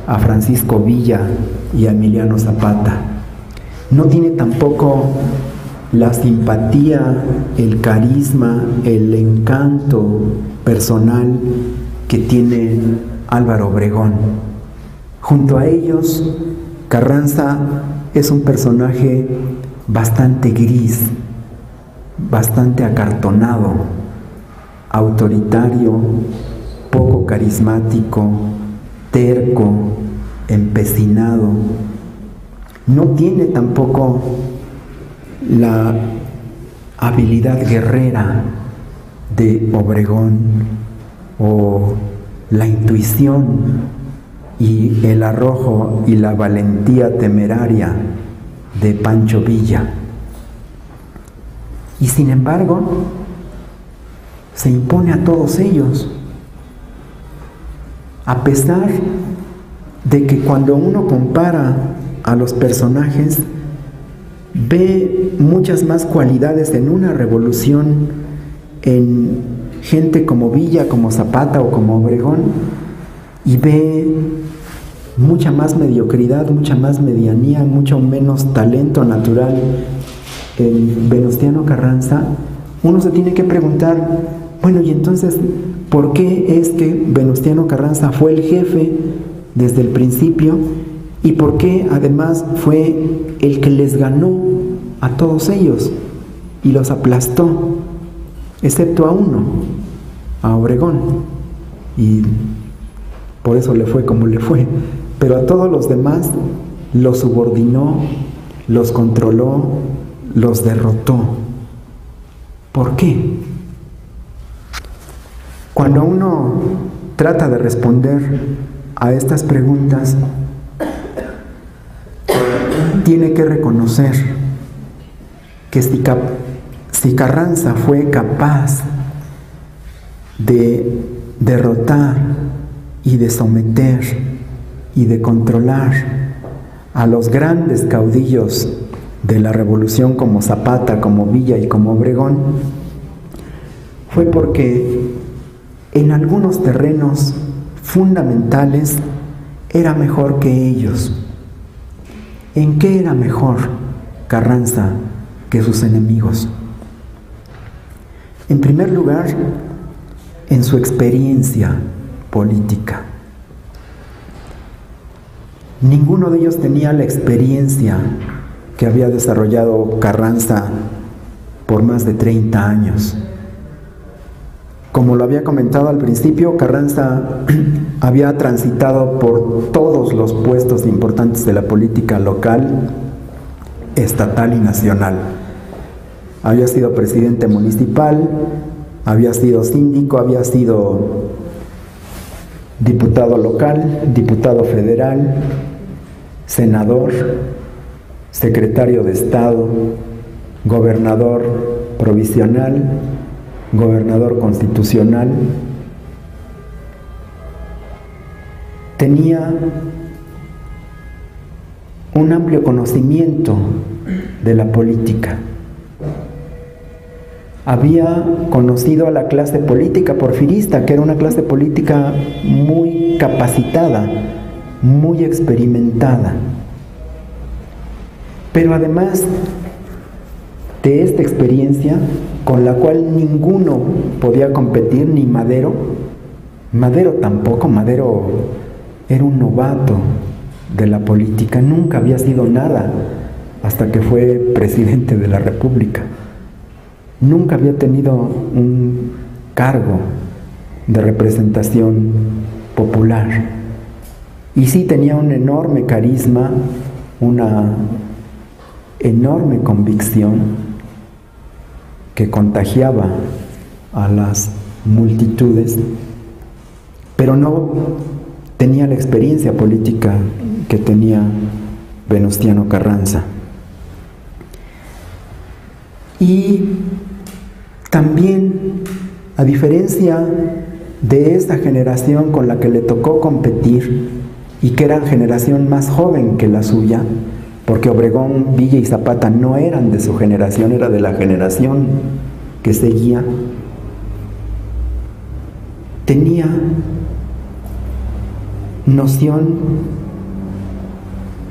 a Francisco Villa y a Emiliano Zapata. No tiene tampoco la simpatía, el carisma, el encanto personal que tiene Álvaro Obregón. Junto a ellos, Carranza es un personaje bastante gris, bastante acartonado, autoritario, poco carismático, terco, empecinado. No tiene tampoco la habilidad guerrera de Obregón o la intuición y el arrojo y la valentía temeraria de Pancho Villa. Y sin embargo, se impone a todos ellos, a pesar de que cuando uno compara a los personajes, ve muchas más cualidades en una revolución en gente como Villa, como Zapata o como Obregón, y ve mucha más mediocridad, mucha más medianía, mucho menos talento natural en Venustiano Carranza, uno se tiene que preguntar, bueno, y entonces, ¿por qué es que Venustiano Carranza fue el jefe desde el principio? ¿Y por qué además fue el que les ganó a todos ellos y los aplastó, excepto a uno, a Obregón? Y por eso le fue como le fue. Pero a todos los demás los subordinó, los controló, los derrotó. ¿Por qué? Cuando uno trata de responder a estas preguntas, tiene que reconocer que si Carranza fue capaz de derrotar y de someter y de controlar a los grandes caudillos de la revolución como Zapata, como Villa y como Obregón, fue porque en algunos terrenos fundamentales era mejor que ellos. ¿En qué era mejor Carranza que sus enemigos? En primer lugar, en su experiencia política. Ninguno de ellos tenía la experiencia que había desarrollado Carranza por más de 30 años. Como lo había comentado al principio, Carranza había transitado por todos los puestos importantes de la política local, estatal y nacional. Había sido presidente municipal, había sido síndico, había sido diputado local, diputado federal, senador, secretario de Estado, gobernador provisional, gobernador constitucional. Tenía un amplio conocimiento de la política. Había conocido a la clase política porfirista, que era una clase política muy capacitada, muy experimentada. Pero además de esta experiencia, con la cual ninguno podía competir, ni Madero tampoco. Madero era un novato de la política, nunca había sido nada hasta que fue presidente de la República. Nunca había tenido un cargo de representación popular. Y sí tenía un enorme carisma, una enorme convicción que contagiaba a las multitudes, pero no tenía la experiencia política que tenía Venustiano Carranza. Y también, a diferencia de esa generación con la que le tocó competir y que era generación más joven que la suya, porque Obregón, Villa y Zapata no eran de su generación, era de la generación que seguía, tenía noción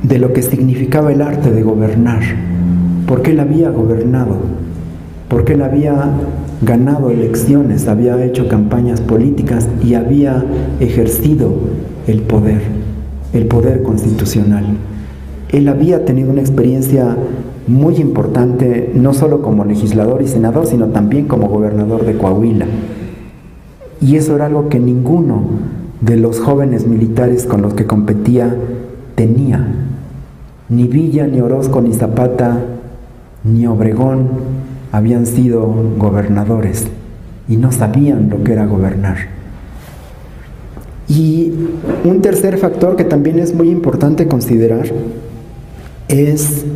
de lo que significaba el arte de gobernar, porque él había gobernado, porque él había ganado elecciones, había hecho campañas políticas y había ejercido el poder constitucional. Él había tenido una experiencia muy importante, no solo como legislador y senador, sino también como gobernador de Coahuila. Y eso era algo que ninguno de los jóvenes militares con los que competía tenía. Ni Villa, ni Orozco, ni Zapata, ni Obregón habían sido gobernadores y no sabían lo que era gobernar. Y un tercer factor que también es muy importante considerar es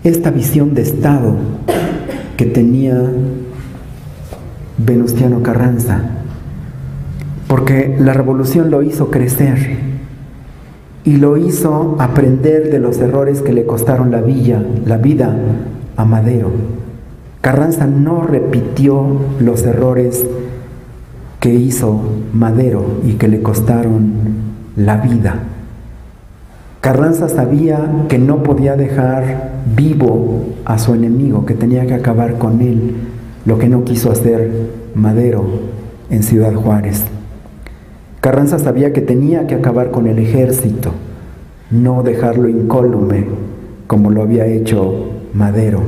esta visión de Estado que tenía Venustiano Carranza, porque la revolución lo hizo crecer y lo hizo aprender de los errores que le costaron la vida a Madero. Carranza no repitió los errores que hizo Madero y que le costaron la vida. Carranza sabía que no podía dejar vivo a su enemigo, que tenía que acabar con él, lo que no quiso hacer Madero en Ciudad Juárez. Carranza sabía que tenía que acabar con el ejército, no dejarlo incólume como lo había hecho Madero.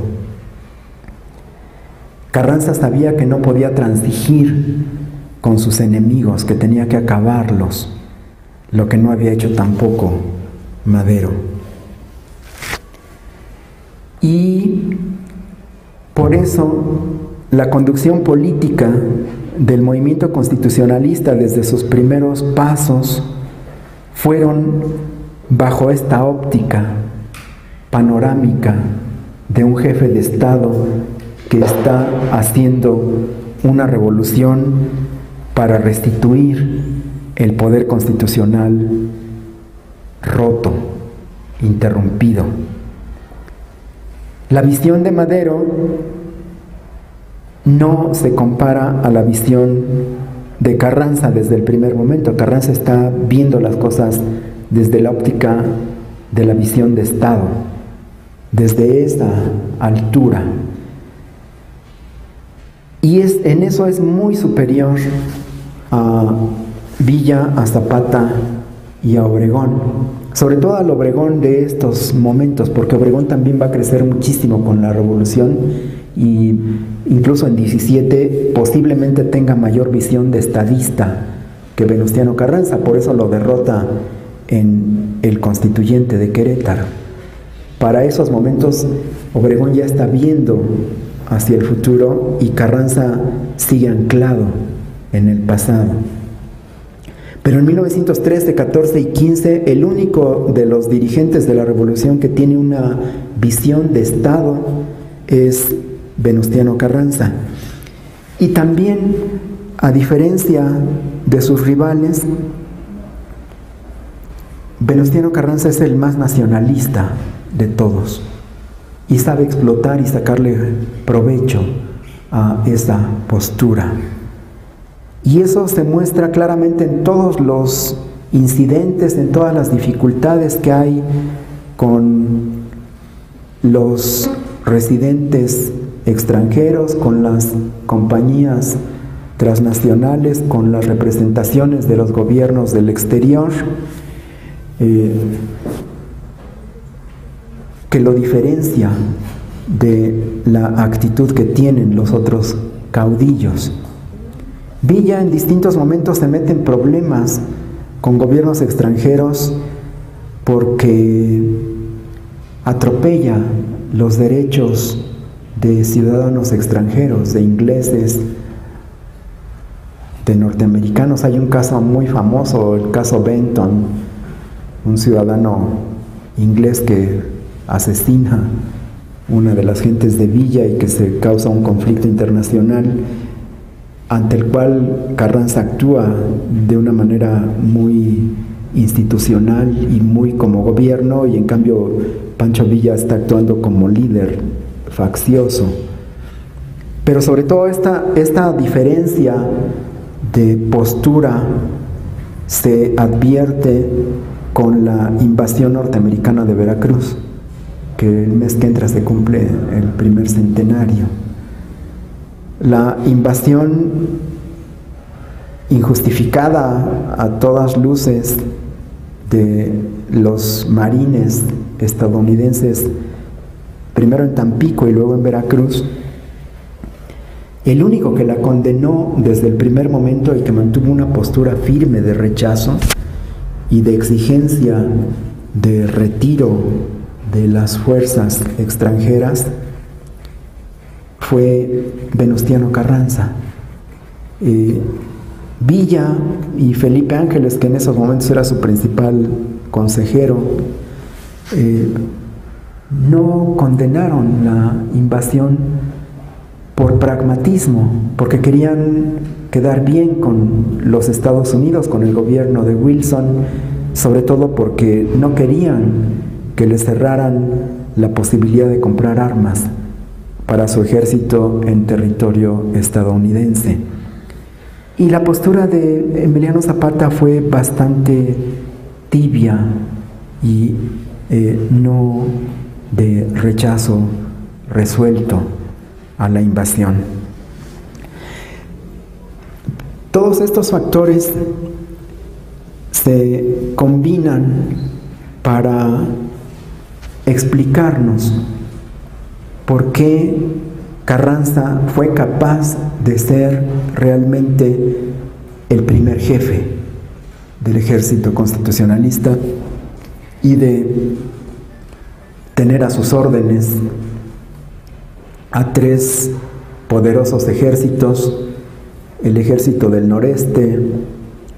Carranza sabía que no podía transigir con sus enemigos, que tenía que acabarlos, lo que no había hecho tampoco Madero. Y por eso la conducción política del movimiento constitucionalista desde sus primeros pasos fueron bajo esta óptica panorámica de un jefe de Estado que está haciendo una revolución para restituir el poder constitucional roto, interrumpido. La visión de Madero no se compara a la visión de Carranza desde el primer momento. Carranza está viendo las cosas desde la óptica de la visión de Estado, desde esa altura. Y en eso es muy superior a Villa, a Zapata y a Obregón, sobre todo al Obregón de estos momentos, porque Obregón también va a crecer muchísimo con la revolución y incluso en 17 posiblemente tenga mayor visión de estadista que Venustiano Carranza, por eso lo derrota en el Constituyente de Querétaro. Para esos momentos Obregón ya está viendo hacia el futuro y Carranza sigue anclado en el pasado. Pero en 1913, 14 y 15, el único de los dirigentes de la revolución que tiene una visión de Estado es Venustiano Carranza. Y también, a diferencia de sus rivales, Venustiano Carranza es el más nacionalista de todos y sabe explotar y sacarle provecho a esa postura. Y eso se muestra claramente en todos los incidentes, en todas las dificultades que hay con los residentes extranjeros, con las compañías transnacionales, con las representaciones de los gobiernos del exterior, que lo diferencia de la actitud que tienen los otros caudillos. Villa en distintos momentos se mete en problemas con gobiernos extranjeros porque atropella los derechos de ciudadanos extranjeros, de ingleses, de norteamericanos. Hay un caso muy famoso, el caso Benton, un ciudadano inglés que asesina una de las gentes de Villa y que se causa un conflicto internacional ante el cual Carranza actúa de una manera muy institucional y muy como gobierno, y en cambio Pancho Villa está actuando como líder faccioso. Pero sobre todo esta diferencia de postura se advierte con la invasión norteamericana de Veracruz, que el mes que entra se cumple el primer centenario. La invasión injustificada a todas luces de los marines estadounidenses, primero en Tampico y luego en Veracruz, el único que la condenó desde el primer momento y que mantuvo una postura firme de rechazo y de exigencia de retiro de las fuerzas extranjeras fue Venustiano Carranza. Villa y Felipe Ángeles, que en esos momentos era su principal consejero, no condenaron la invasión por pragmatismo, porque querían quedar bien con los Estados Unidos, con el gobierno de Wilson, sobre todo porque no querían que les cerraran la posibilidad de comprar armas para su ejército en territorio estadounidense. Y la postura de Emiliano Zapata fue bastante tibia y no de rechazo resuelto a la invasión. Todos estos factores se combinan para explicarnos por qué Carranza fue capaz de ser realmente el primer jefe del ejército constitucionalista y de tener a sus órdenes a 3 poderosos ejércitos: el ejército del noreste,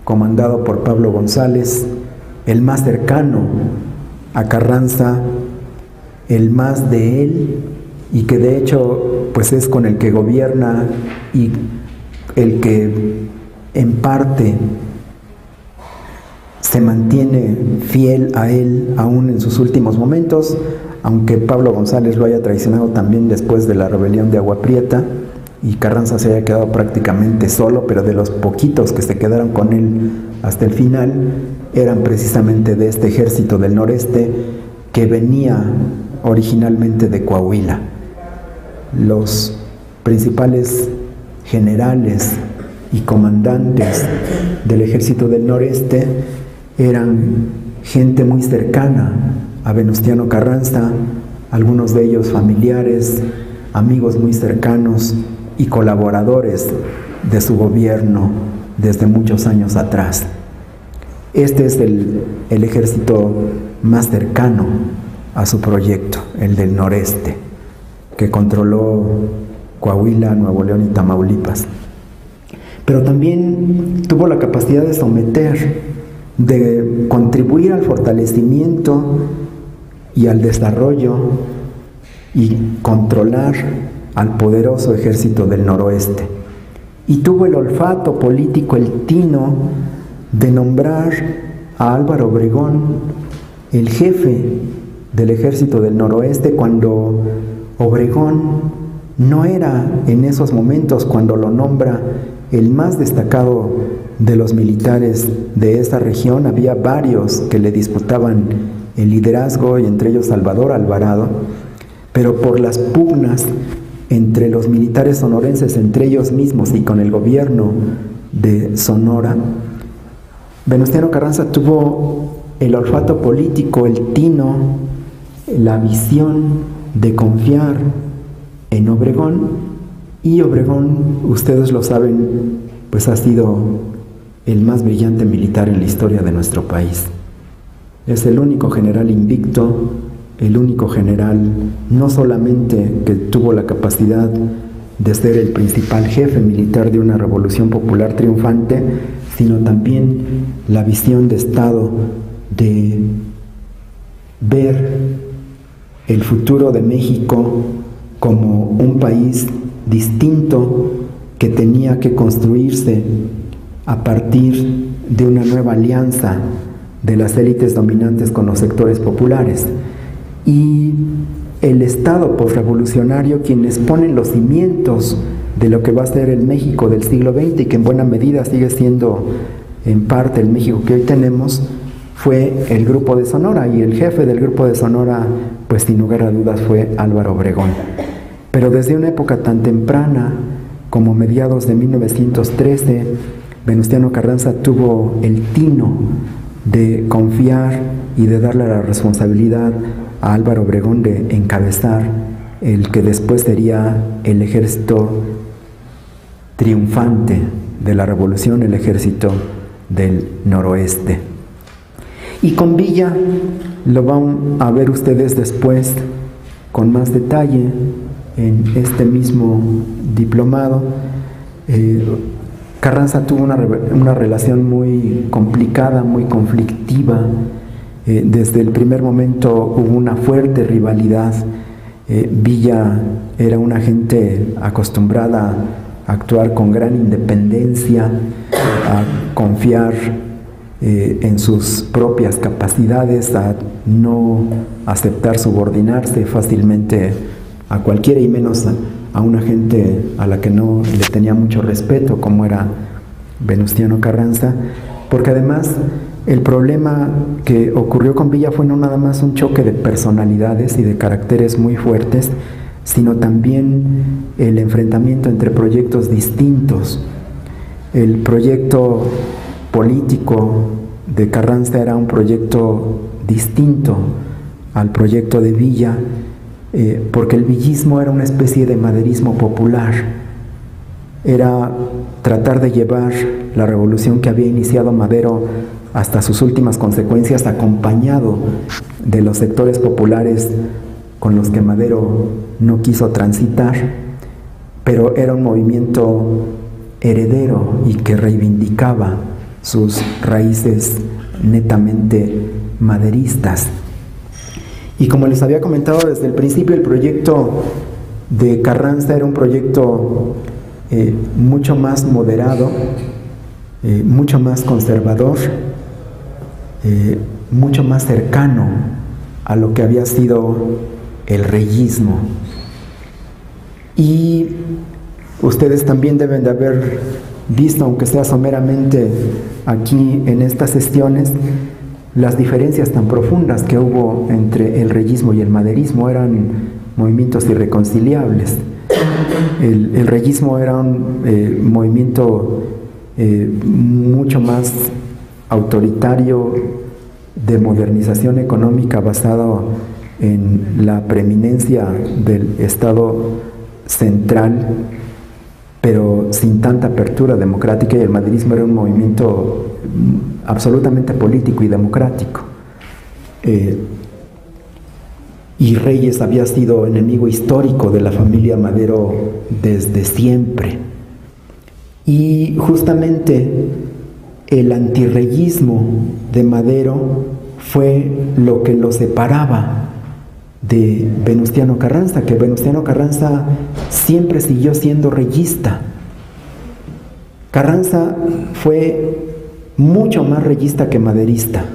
comandado por Pablo González, el más cercano a Carranza, el más de él, y que de hecho pues es con el que gobierna y el que en parte se mantiene fiel a él aún en sus últimos momentos, aunque Pablo González lo haya traicionado también después de la rebelión de Agua Prieta y Carranza se haya quedado prácticamente solo, pero de los poquitos que se quedaron con él hasta el final eran precisamente de este ejército del noreste que venía originalmente de Coahuila. Los principales generales y comandantes del ejército del noreste eran gente muy cercana a Venustiano Carranza, algunos de ellos familiares, amigos muy cercanos y colaboradores de su gobierno desde muchos años atrás. Este es el ejército más cercano a su proyecto, el del noreste, que controló Coahuila, Nuevo León y Tamaulipas. Pero también tuvo la capacidad de someter, de contribuir al fortalecimiento y al desarrollo y controlar al poderoso ejército del noroeste. Y tuvo el olfato político, el tino de nombrar a Álvaro Obregón el jefe del ejército del noroeste, cuando Obregón no era en esos momentos, cuando lo nombra, el más destacado de los militares de esa región. Había varios que le disputaban el liderazgo, y entre ellos Salvador Alvarado, pero por las pugnas entre los militares sonorenses, entre ellos mismos y con el gobierno de Sonora, Venustiano Carranza tuvo el olfato político, el tino, la visión de confiar en Obregón. Y Obregón, ustedes lo saben, pues ha sido el más brillante militar en la historia de nuestro país. Es el único general invicto, el único general no solamente que tuvo la capacidad de ser el principal jefe militar de una revolución popular triunfante, sino también la visión de Estado de ver el futuro de México como un país distinto que tenía que construirse a partir de una nueva alianza de las élites dominantes con los sectores populares, y el Estado posrevolucionario quienes ponen los cimientos de lo que va a ser el México del siglo XX, y que en buena medida sigue siendo en parte el México que hoy tenemos, fue el Grupo de Sonora, y el jefe del Grupo de Sonora, pues sin lugar a dudas, fue Álvaro Obregón. Pero desde una época tan temprana como mediados de 1913, Venustiano Carranza tuvo el tino de confiar y de darle la responsabilidad a Álvaro Obregón de encabezar el que después sería el ejército triunfante de la revolución, el ejército del noroeste. Y con Villa lo van a ver ustedes después con más detalle en este mismo diplomado. Carranza tuvo una relación muy complicada, muy conflictiva. Desde el primer momento hubo una fuerte rivalidad. Villa era una gente acostumbrada a actuar con gran independencia, a confiar en sus propias capacidades, a no aceptar subordinarse fácilmente a cualquiera, y menos a una gente a la que no le tenía mucho respeto, como era Venustiano Carranza, porque además el problema que ocurrió con Villa fue no nada más un choque de personalidades y de caracteres muy fuertes, sino también el enfrentamiento entre proyectos distintos. El proyecto político de Carranza era un proyecto distinto al proyecto de Villa, porque el villismo era una especie de maderismo popular. Era tratar de llevar la revolución que había iniciado Madero hasta sus últimas consecuencias, acompañado de los sectores populares con los que Madero no quiso transitar, pero era un movimiento heredero y que reivindicaba sus raíces netamente maderistas. Y como les había comentado desde el principio, el proyecto de Carranza era un proyecto mucho más moderado, mucho más conservador, mucho más cercano a lo que había sido el reyismo. Y ustedes también deben de haber visto, aunque sea someramente aquí en estas sesiones, las diferencias tan profundas que hubo entre el reyismo y el maderismo. Eran movimientos irreconciliables. El reyismo era un movimiento mucho más autoritario, de modernización económica, basado en la preeminencia del Estado central, pero sin tanta apertura democrática, y el maderismo era un movimiento absolutamente político y democrático. Y Reyes había sido enemigo histórico de la familia Madero desde siempre. Y justamente el antirreyismo de Madero fue lo que lo separaba de Venustiano Carranza, que Venustiano Carranza siempre siguió siendo reyista. Carranza fue mucho más reyista que maderista.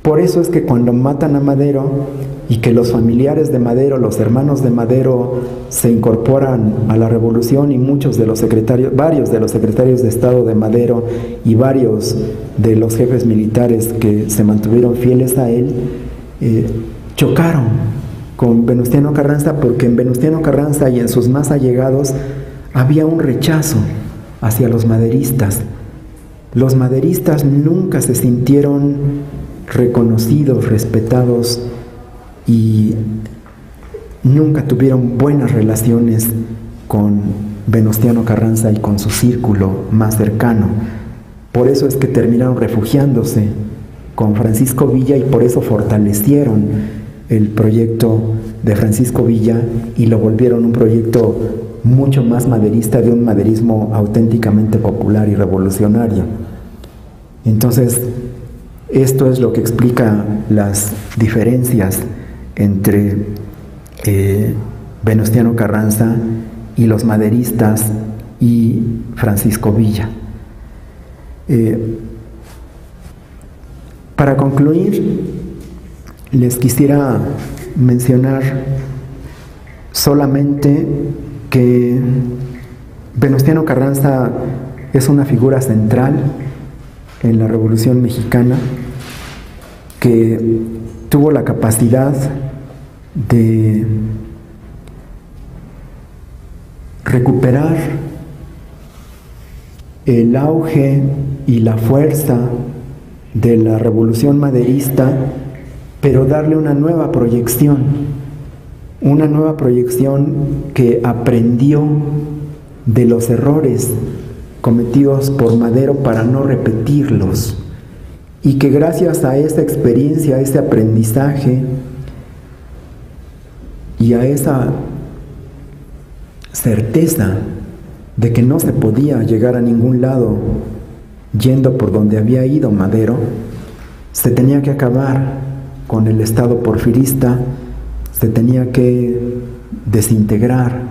Por eso es que cuando matan a Madero y que los familiares de Madero, los hermanos de Madero, se incorporan a la revolución, y muchos de los secretarios, varios de los secretarios de Estado de Madero y varios de los jefes militares que se mantuvieron fieles a él, chocaron con Venustiano Carranza, porque en Venustiano Carranza y en sus más allegados había un rechazo hacia los maderistas. Los maderistas nunca se sintieron reconocidos, respetados, y nunca tuvieron buenas relaciones con Venustiano Carranza y con su círculo más cercano. Por eso es que terminaron refugiándose con Francisco Villa, y por eso fortalecieron el proyecto de Francisco Villa y lo volvieron un proyecto mucho más maderista, de un maderismo auténticamente popular y revolucionario. Entonces, esto es lo que explica las diferencias entre Venustiano Carranza y los maderistas y Francisco Villa. Para concluir, les quisiera mencionar solamente que Venustiano Carranza es una figura central en la Revolución Mexicana, que tuvo la capacidad de recuperar el auge y la fuerza de la revolución maderista, pero darle una nueva proyección que aprendió de los errores cometidos por Madero para no repetirlos, y que gracias a esa experiencia, a ese aprendizaje y a esa certeza de que no se podía llegar a ningún lado yendo por donde había ido Madero, se tenía que acabar con el Estado porfirista, se tenía que desintegrar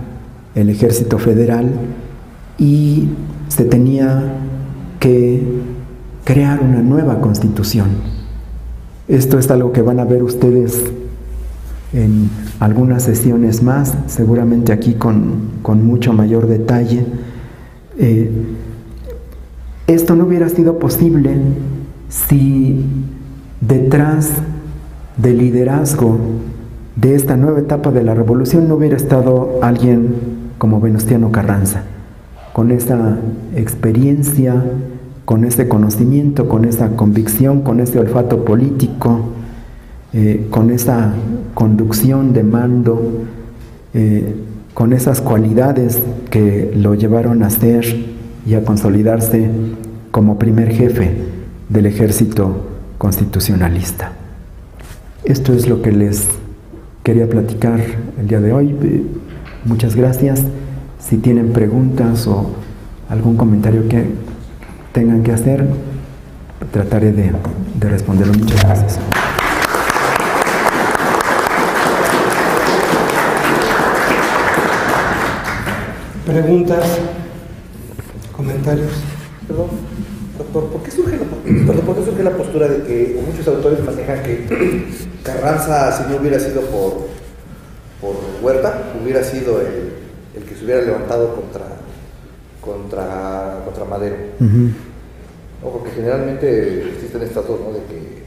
el Ejército Federal y se tenía que crear una nueva constitución. Esto es algo que van a ver ustedes en algunas sesiones más, seguramente aquí con mucho mayor detalle. Esto no hubiera sido posible si detrás del liderazgo de esta nueva etapa de la revolución no hubiera estado alguien como Venustiano Carranza, con esa experiencia, con ese conocimiento, con esa convicción, con ese olfato político, con esa conducción de mando, con esas cualidades que lo llevaron a ser y a consolidarse como primer jefe del ejército constitucionalista. Esto es lo que les quería platicar el día de hoy. Muchas gracias. Si tienen preguntas o algún comentario que tengan que hacer, trataré de responderlo. Muchas gracias. ¿Preguntas? ¿Comentarios? Perdón, doctor, ¿por qué surge la postura de que muchos autores manejan que Carranza, si no hubiera sido por Huerta, hubiera sido el que se hubiera levantado contra Madero? O porque generalmente existen estas dos, ¿no? De que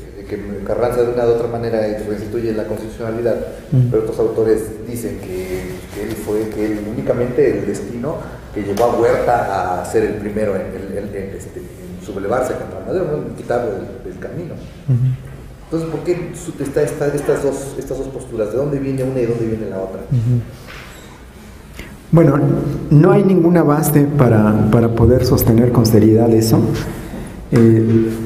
Carranza de una u otra manera restituye la constitucionalidad, pero otros autores dicen que él únicamente el destino que llevó a Huerta a ser el primero en sublevarse contra Madero, ¿no? En quitarlo del camino. Entonces, ¿por qué estas dos posturas? ¿De dónde viene una y de dónde viene la otra? Bueno, no hay ninguna base para poder sostener con seriedad eso.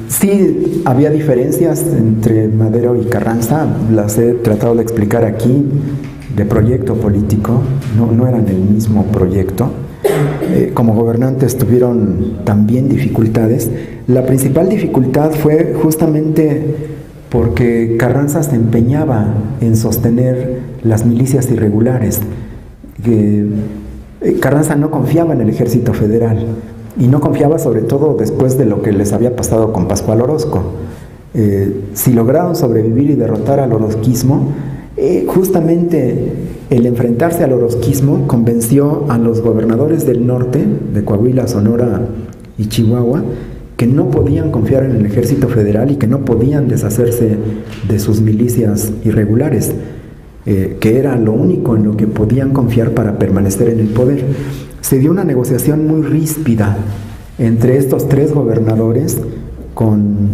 Sí había diferencias entre Madero y Carranza, las he tratado de explicar aquí, de proyecto político, no eran el mismo proyecto. Como gobernantes tuvieron también dificultades. La principal dificultad fue justamente porque Carranza se empeñaba en sostener las milicias irregulares. Carranza no confiaba en el ejército federal. Y no confiaba sobre todo después de lo que les había pasado con Pascual Orozco. Si lograron sobrevivir y derrotar al orozquismo, justamente el enfrentarse al orozquismo convenció a los gobernadores del norte, de Coahuila, Sonora y Chihuahua, que no podían confiar en el ejército federal y que no podían deshacerse de sus milicias irregulares, que era lo único en lo que podían confiar para permanecer en el poder. Se dio una negociación muy ríspida entre estos tres gobernadores con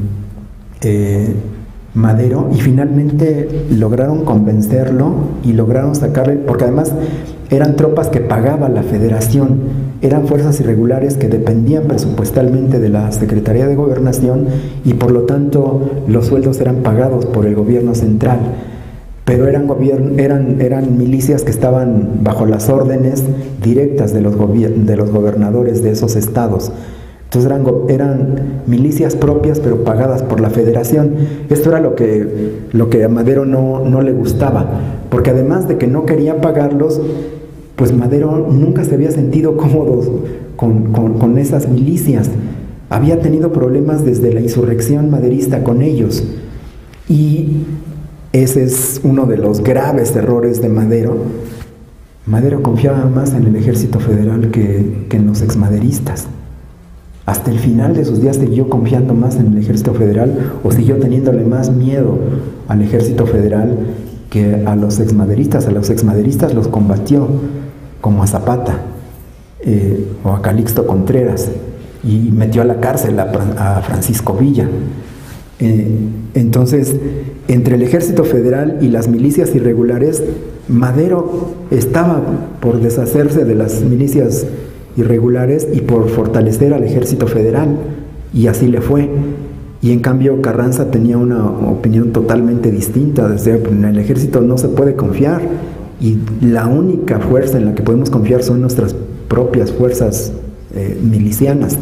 Madero y finalmente lograron convencerlo y lograron sacarle, porque además eran tropas que pagaba la federación, eran fuerzas irregulares que dependían presupuestalmente de la Secretaría de Gobernación y por lo tanto los sueldos eran pagados por el gobierno central. Pero eran milicias que estaban bajo las órdenes directas de los gobernadores de esos estados. Entonces eran milicias propias pero pagadas por la federación. Esto era lo que a Madero no le gustaba, porque además de que no quería pagarlos, pues Madero nunca se había sentido cómodo con esas milicias. Había tenido problemas desde la insurrección maderista con ellos. Y ese es uno de los graves errores de Madero. Madero confiaba más en el ejército federal que en los exmaderistas. Hasta el final de sus días siguió confiando más en el ejército federal o siguió teniéndole más miedo al ejército federal que a los exmaderistas. A los exmaderistas los combatió como a Zapata o a Calixto Contreras y metió a la cárcel a Francisco Villa. Entonces, entre el ejército federal y las milicias irregulares, Madero estaba por deshacerse de las milicias irregulares y por fortalecer al ejército federal, y así le fue. Y en cambio Carranza tenía una opinión totalmente distinta. Desde en el ejército no se puede confiar y la única fuerza en la que podemos confiar son nuestras propias fuerzas milicianas.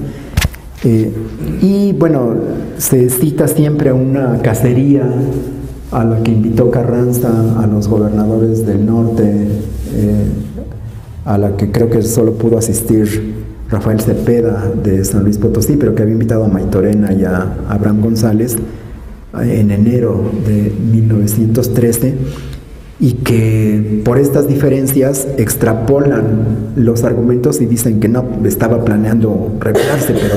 Y bueno, se cita siempre una cacería a la que invitó Carranza a los gobernadores del norte, a la que creo que solo pudo asistir Rafael Cepeda de San Luis Potosí, pero que había invitado a Maytorena y a Abraham González en enero de 1913, y que por estas diferencias extrapolan los argumentos y dicen que no, estaba planeando rebelarse, pero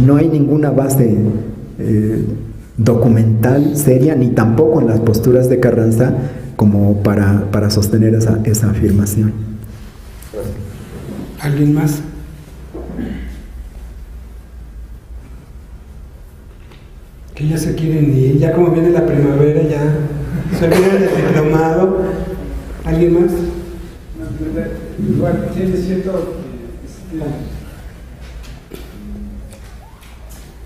no hay ninguna base documental, seria, ni tampoco en las posturas de Carranza como para sostener esa afirmación. ¿Alguien más? Que ya se quieren ir, ya como viene la primavera, ya se olvidan del diplomado. ¿Alguien más? Igual, sí es cierto que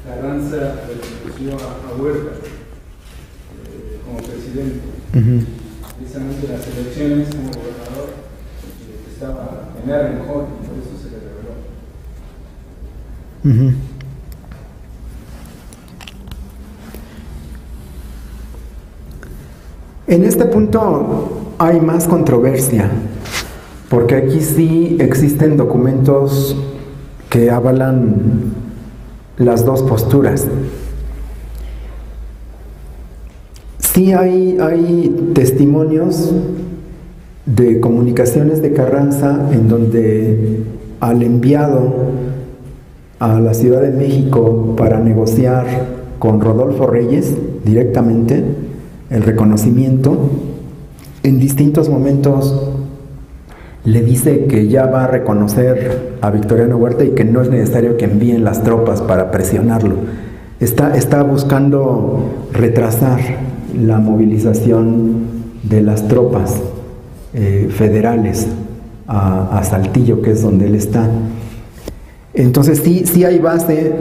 Carranza reconoció a Huerta como presidente. Precisamente las elecciones como gobernador estaba en era mejor y por eso se le reveló. En este punto hay más controversia, porque aquí sí existen documentos que avalan las dos posturas. Sí hay testimonios de comunicaciones de Carranza en donde al enviado a la Ciudad de México para negociar con Rodolfo Reyes directamente el reconocimiento, en distintos momentos le dice que ya va a reconocer a Victoriano Huerta y que no es necesario que envíen las tropas para presionarlo. Está buscando retrasar la movilización de las tropas federales a Saltillo, que es donde él está. Entonces sí hay base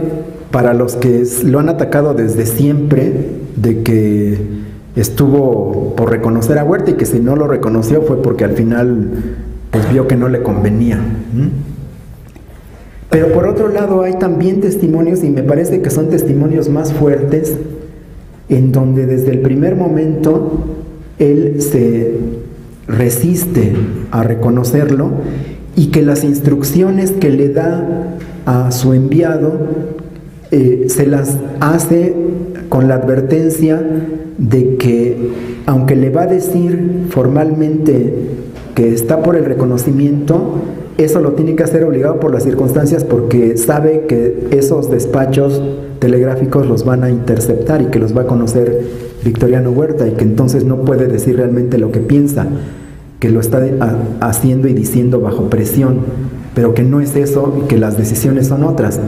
para los que lo han atacado desde siempre de que estuvo por reconocer a Huerta y que si no lo reconoció fue porque al final pues vio que no le convenía. Pero por otro lado hay también testimonios, y me parece que son testimonios más fuertes, en donde desde el primer momento él se resiste a reconocerlo y que las instrucciones que le da a su enviado se las hace con la advertencia de que, aunque le va a decir formalmente que está por el reconocimiento, eso lo tiene que hacer obligado por las circunstancias, porque sabe que esos despachos telegráficos los van a interceptar y que los va a conocer Victoriano Huerta, y que entonces no puede decir realmente lo que piensa, que lo está haciendo y diciendo bajo presión, pero que no es eso y que las decisiones son otras.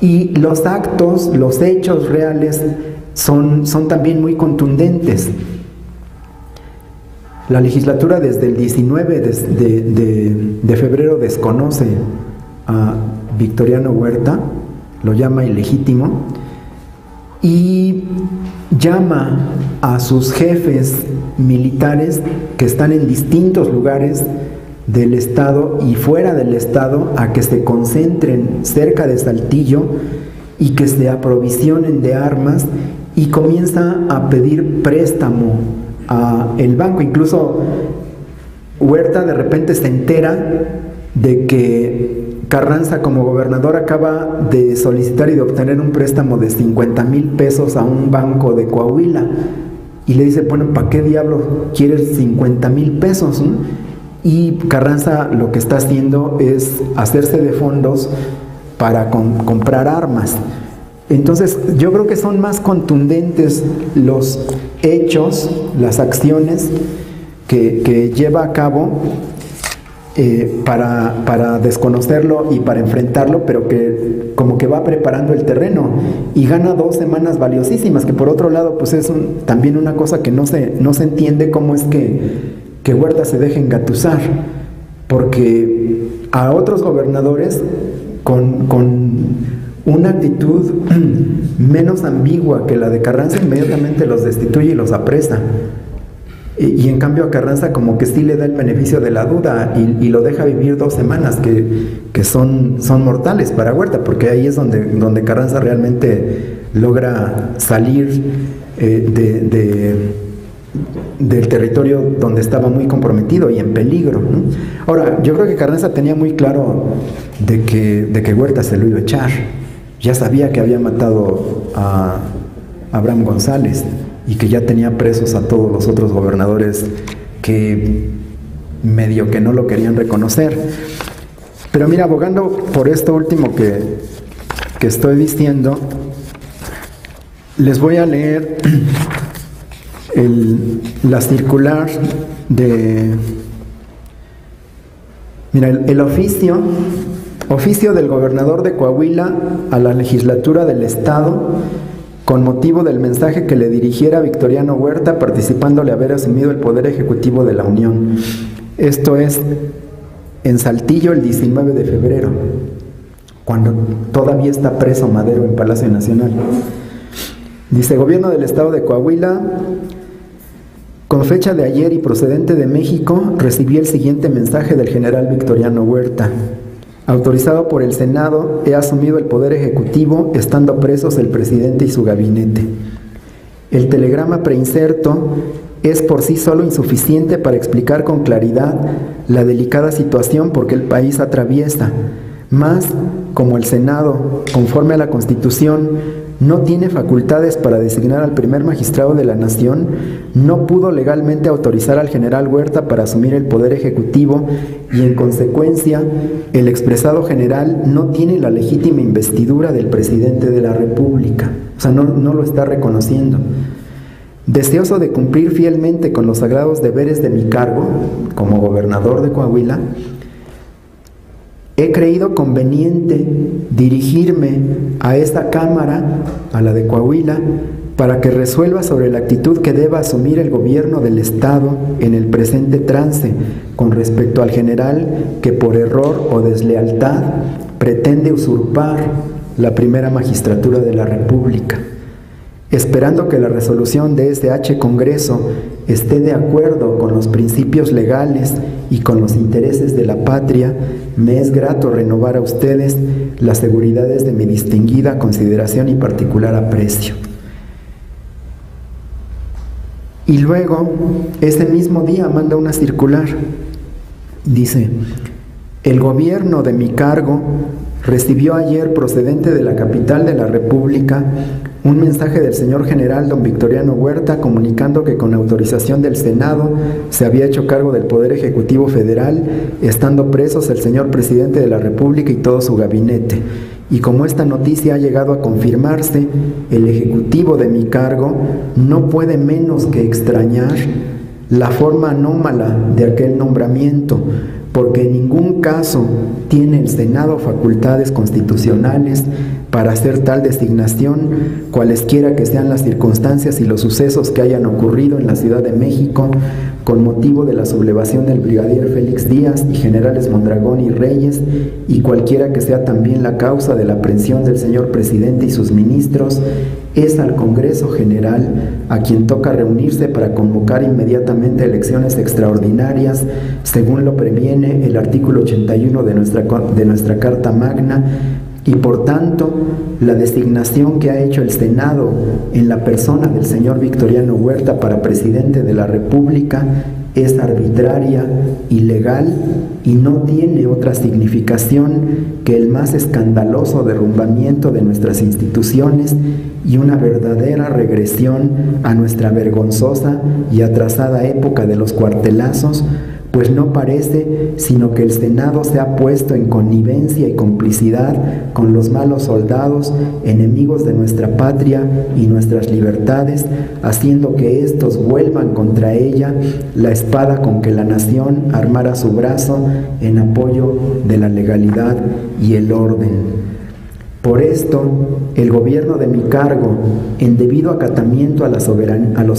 Y los actos, los hechos reales son también muy contundentes. La legislatura desde el 19 de febrero desconoce a Victoriano Huerta, lo llama ilegítimo, y llama a sus jefes militares que están en distintos lugares del estado y fuera del estado a que se concentren cerca de Saltillo y que se aprovisionen de armas, y comienza a pedir préstamo a el banco. Incluso Huerta de repente se entera de que Carranza como gobernador acaba de solicitar y de obtener un préstamo de 50,000 pesos a un banco de Coahuila, y le dice, bueno, ¿para qué diablo quieres 50,000 pesos? Y Carranza lo que está haciendo es hacerse de fondos para comprar armas. Entonces yo creo que son más contundentes los hechos, las acciones que lleva a cabo para desconocerlo y para enfrentarlo, pero que como que va preparando el terreno y gana 2 semanas valiosísimas, que por otro lado pues es también una cosa que no se entiende cómo es que Huerta se deja engatusar, porque a otros gobernadores con una actitud menos ambigua que la de Carranza inmediatamente los destituye y los apresa, y en cambio a Carranza como que sí le da el beneficio de la duda y lo deja vivir 2 semanas que son mortales para Huerta, porque ahí es donde Carranza realmente logra salir del territorio donde estaba muy comprometido y en peligro, ¿no? Ahora, yo creo que Carranza tenía muy claro de que Huerta se lo iba a echar. Ya sabía que había matado a Abraham González y que ya tenía presos a todos los otros gobernadores que medio que no lo querían reconocer. Pero mira, abogando por esto último que estoy diciendo, Les voy a leer la circular de... Mira, el oficio del gobernador de Coahuila a la legislatura del Estado con motivo del mensaje que le dirigiera Victoriano Huerta participándole haber asumido el Poder Ejecutivo de la Unión. Esto es en Saltillo el 19 de febrero, cuando todavía está preso Madero en Palacio Nacional. Dice: Gobierno del Estado de Coahuila, con fecha de ayer y procedente de México, recibí el siguiente mensaje del general Victoriano Huerta. Autorizado por el Senado, he asumido el Poder Ejecutivo, estando presos el presidente y su gabinete. El telegrama preinserto es por sí solo insuficiente para explicar con claridad la delicada situación por que el país atraviesa. Mas, como el Senado, conforme a la Constitución, no tiene facultades para designar al primer magistrado de la nación, no pudo legalmente autorizar al general Huerta para asumir el Poder Ejecutivo y, en consecuencia, el expresado general no tiene la legítima investidura del presidente de la República. O sea, no lo está reconociendo. Deseoso de cumplir fielmente con los sagrados deberes de mi cargo como gobernador de Coahuila, he creído conveniente dirigirme a esta Cámara, a la de Coahuila, para que resuelva sobre la actitud que deba asumir el gobierno del Estado en el presente trance con respecto al general que por error o deslealtad pretende usurpar la primera magistratura de la República. Esperando que la resolución de este Congreso esté de acuerdo con los principios legales y con los intereses de la patria, me es grato renovar a ustedes las seguridades de mi distinguida consideración y particular aprecio. Y luego, ese mismo día, manda una circular. Dice: el gobierno de mi cargo recibió ayer, procedente de la capital de la República, un mensaje del señor general don Victoriano Huerta comunicando que con autorización del Senado se había hecho cargo del Poder Ejecutivo Federal, estando presos el señor presidente de la República y todo su gabinete. Y como esta noticia ha llegado a confirmarse, el Ejecutivo de mi cargo no puede menos que extrañar la forma anómala de aquel nombramiento, porque en ningún caso tiene el Senado facultades constitucionales para hacer tal designación, cualesquiera que sean las circunstancias y los sucesos que hayan ocurrido en la Ciudad de México con motivo de la sublevación del brigadier Félix Díaz y generales Mondragón y Reyes, y cualquiera que sea también la causa de la aprehensión del señor presidente y sus ministros. Es al Congreso General a quien toca reunirse para convocar inmediatamente elecciones extraordinarias, según lo previene el artículo 81 de nuestra Carta Magna, y por tanto la designación que ha hecho el Senado en la persona del señor Victoriano Huerta para presidente de la República es arbitraria, ilegal y no tiene otra significación que el más escandaloso derrumbamiento de nuestras instituciones y una verdadera regresión a nuestra vergonzosa y atrasada época de los cuartelazos, pues no parece sino que el Senado se ha puesto en connivencia y complicidad con los malos soldados, enemigos de nuestra patria y nuestras libertades, haciendo que éstos vuelvan contra ella la espada con que la nación armara su brazo en apoyo de la legalidad y el orden. Por esto, el gobierno de mi cargo, en debido acatamiento a los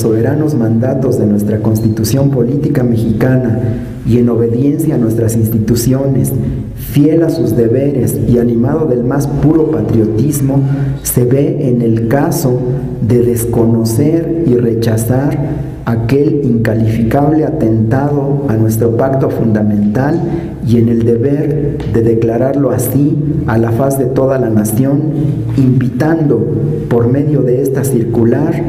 soberanos mandatos de nuestra Constitución Política Mexicana y en obediencia a nuestras instituciones, fiel a sus deberes y animado del más puro patriotismo, se ve en el caso de desconocer y rechazar aquel incalificable atentado a nuestro pacto fundamental y en el deber de declararlo así a la faz de toda la nación, invitando por medio de esta circular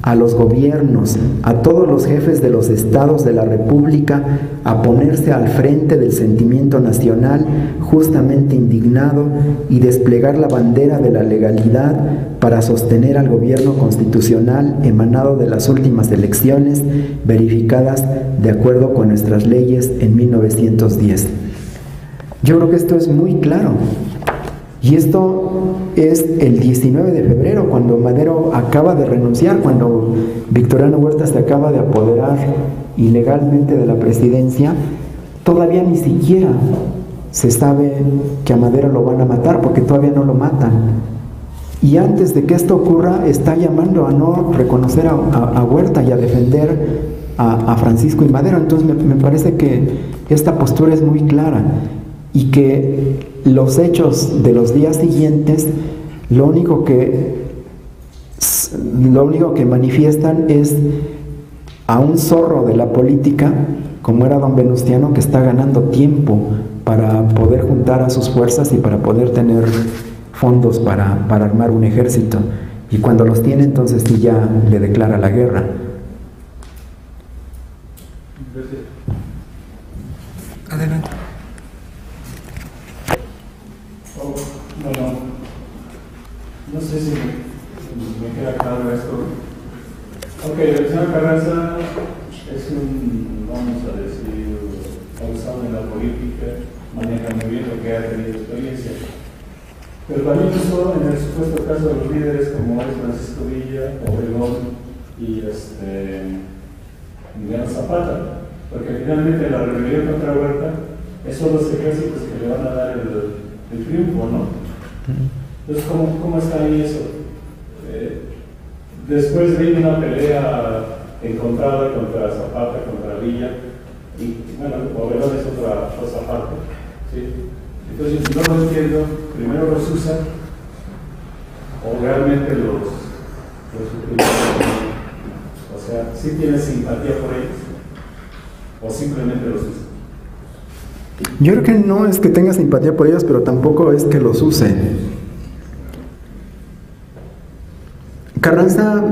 a los gobiernos, a todos los jefes de los estados de la República a ponerse al frente del sentimiento nacional justamente indignado y desplegar la bandera de la legalidad para sostener al gobierno constitucional emanado de las últimas elecciones verificadas de acuerdo con nuestras leyes en 1910. Yo creo que esto es muy claro. Y esto es el 19 de febrero, cuando Madero acaba de renunciar, cuando Victoriano Huerta se acaba de apoderar ilegalmente de la presidencia. Todavía ni siquiera se sabe que a Madero lo van a matar, porque todavía no lo matan. Y antes de que esto ocurra, está llamando a no reconocer a Huerta y a defender a Francisco y Madero. Entonces me parece que esta postura es muy clara, y que los hechos de los días siguientes lo único que manifiestan es a un zorro de la política, como era don Venustiano, que está ganando tiempo para poder juntar a sus fuerzas y para poder tener fondos para armar un ejército. Y cuando los tiene, entonces sí ya le declara la guerra. Adelante. Bueno, no sé si me queda claro esto. Ok, el señor Carranza es un, vamos a decir, pausado en la política, maneja muy bien lo que ha tenido experiencia. Pero también eso en el supuesto caso de los líderes como es Francisco Villa, Obregón y Emiliano Zapata, porque finalmente la rebelión contra Huerta son los ejércitos que le van a dar el triunfo, ¿no? Entonces, ¿cómo está ahí eso? Después viene una pelea encontrada contra Zapata, contra Villa, y bueno, Obregón es otra cosa aparte, ¿sí? Entonces, no lo entiendo, primero los usan, o realmente los utilizan. O sea, ¿sí tienes simpatía por ellos? ¿O simplemente los usan? Yo creo que no es que tenga simpatía por ellos, pero tampoco es que los use. Carranza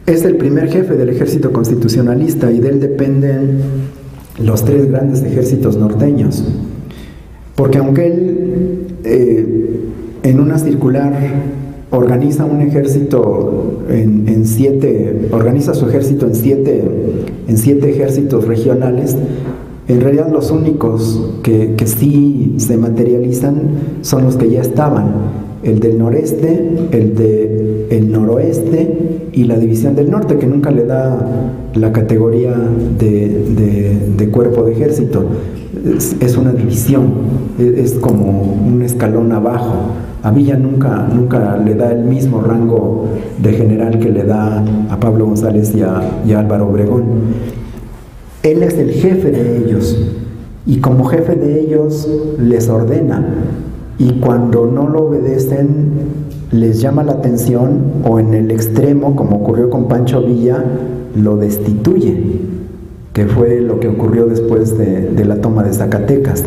es el primer jefe del ejército constitucionalista, y de él dependen los tres grandes ejércitos norteños. Porque aunque él en una circular organiza un ejército organiza su ejército en siete ejércitos regionales, en realidad los únicos que sí se materializan son los que ya estaban: el del noreste, el noroeste y la división del norte, que nunca le da la categoría de cuerpo de ejército. Es una división, es como un escalón abajo. A Villa nunca le da el mismo rango de general que le da a Pablo González y a Álvaro Obregón. Él es el jefe de ellos, y como jefe de ellos les ordena, y cuando no lo obedecen les llama la atención, o en el extremo, como ocurrió con Pancho Villa, lo destituye, que fue lo que ocurrió después de la toma de Zacatecas.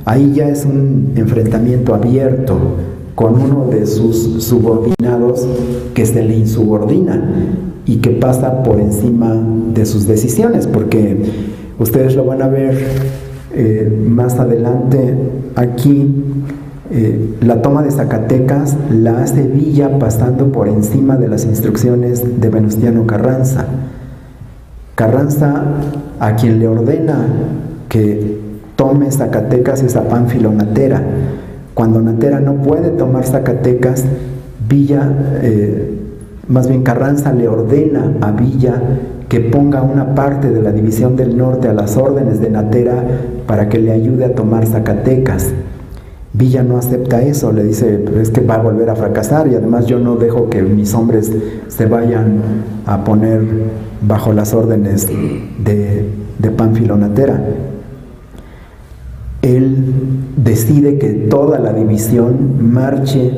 Ahí ya es un enfrentamiento abierto con uno de sus subordinados que se le insubordina y que pasa por encima de sus decisiones, porque ustedes lo van a ver más adelante aquí. La toma de Zacatecas la hace Villa pasando por encima de las instrucciones de Venustiano Carranza. Carranza, a quien le ordena que tome Zacatecas, es a Pánfilo Natera. Cuando Natera no puede tomar Zacatecas, Carranza le ordena a Villa que ponga una parte de la división del norte a las órdenes de Natera para que le ayude a tomar Zacatecas. Villa no acepta eso, le dice: pero es que va a volver a fracasar, y además yo no dejo que mis hombres se vayan a poner bajo las órdenes de Pánfilo Natera. Él decide que toda la división marche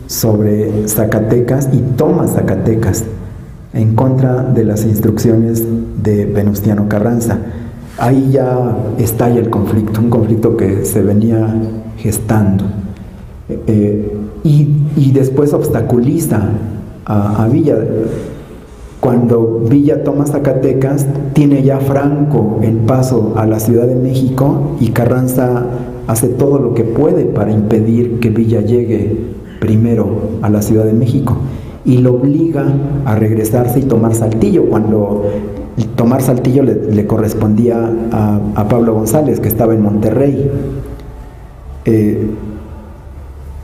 sobre Zacatecas y toma Zacatecas en contra de las instrucciones de Venustiano Carranza. Ahí ya estalla el conflicto, un conflicto que se venía gestando, y después obstaculiza a Villa. Cuando Villa toma Zacatecas, tiene ya franco el paso a la Ciudad de México, y Carranza hace todo lo que puede para impedir que Villa llegue primero a la Ciudad de México, y lo obliga a regresarse y tomar Saltillo, cuando tomar Saltillo le correspondía a Pablo González, que estaba en Monterrey.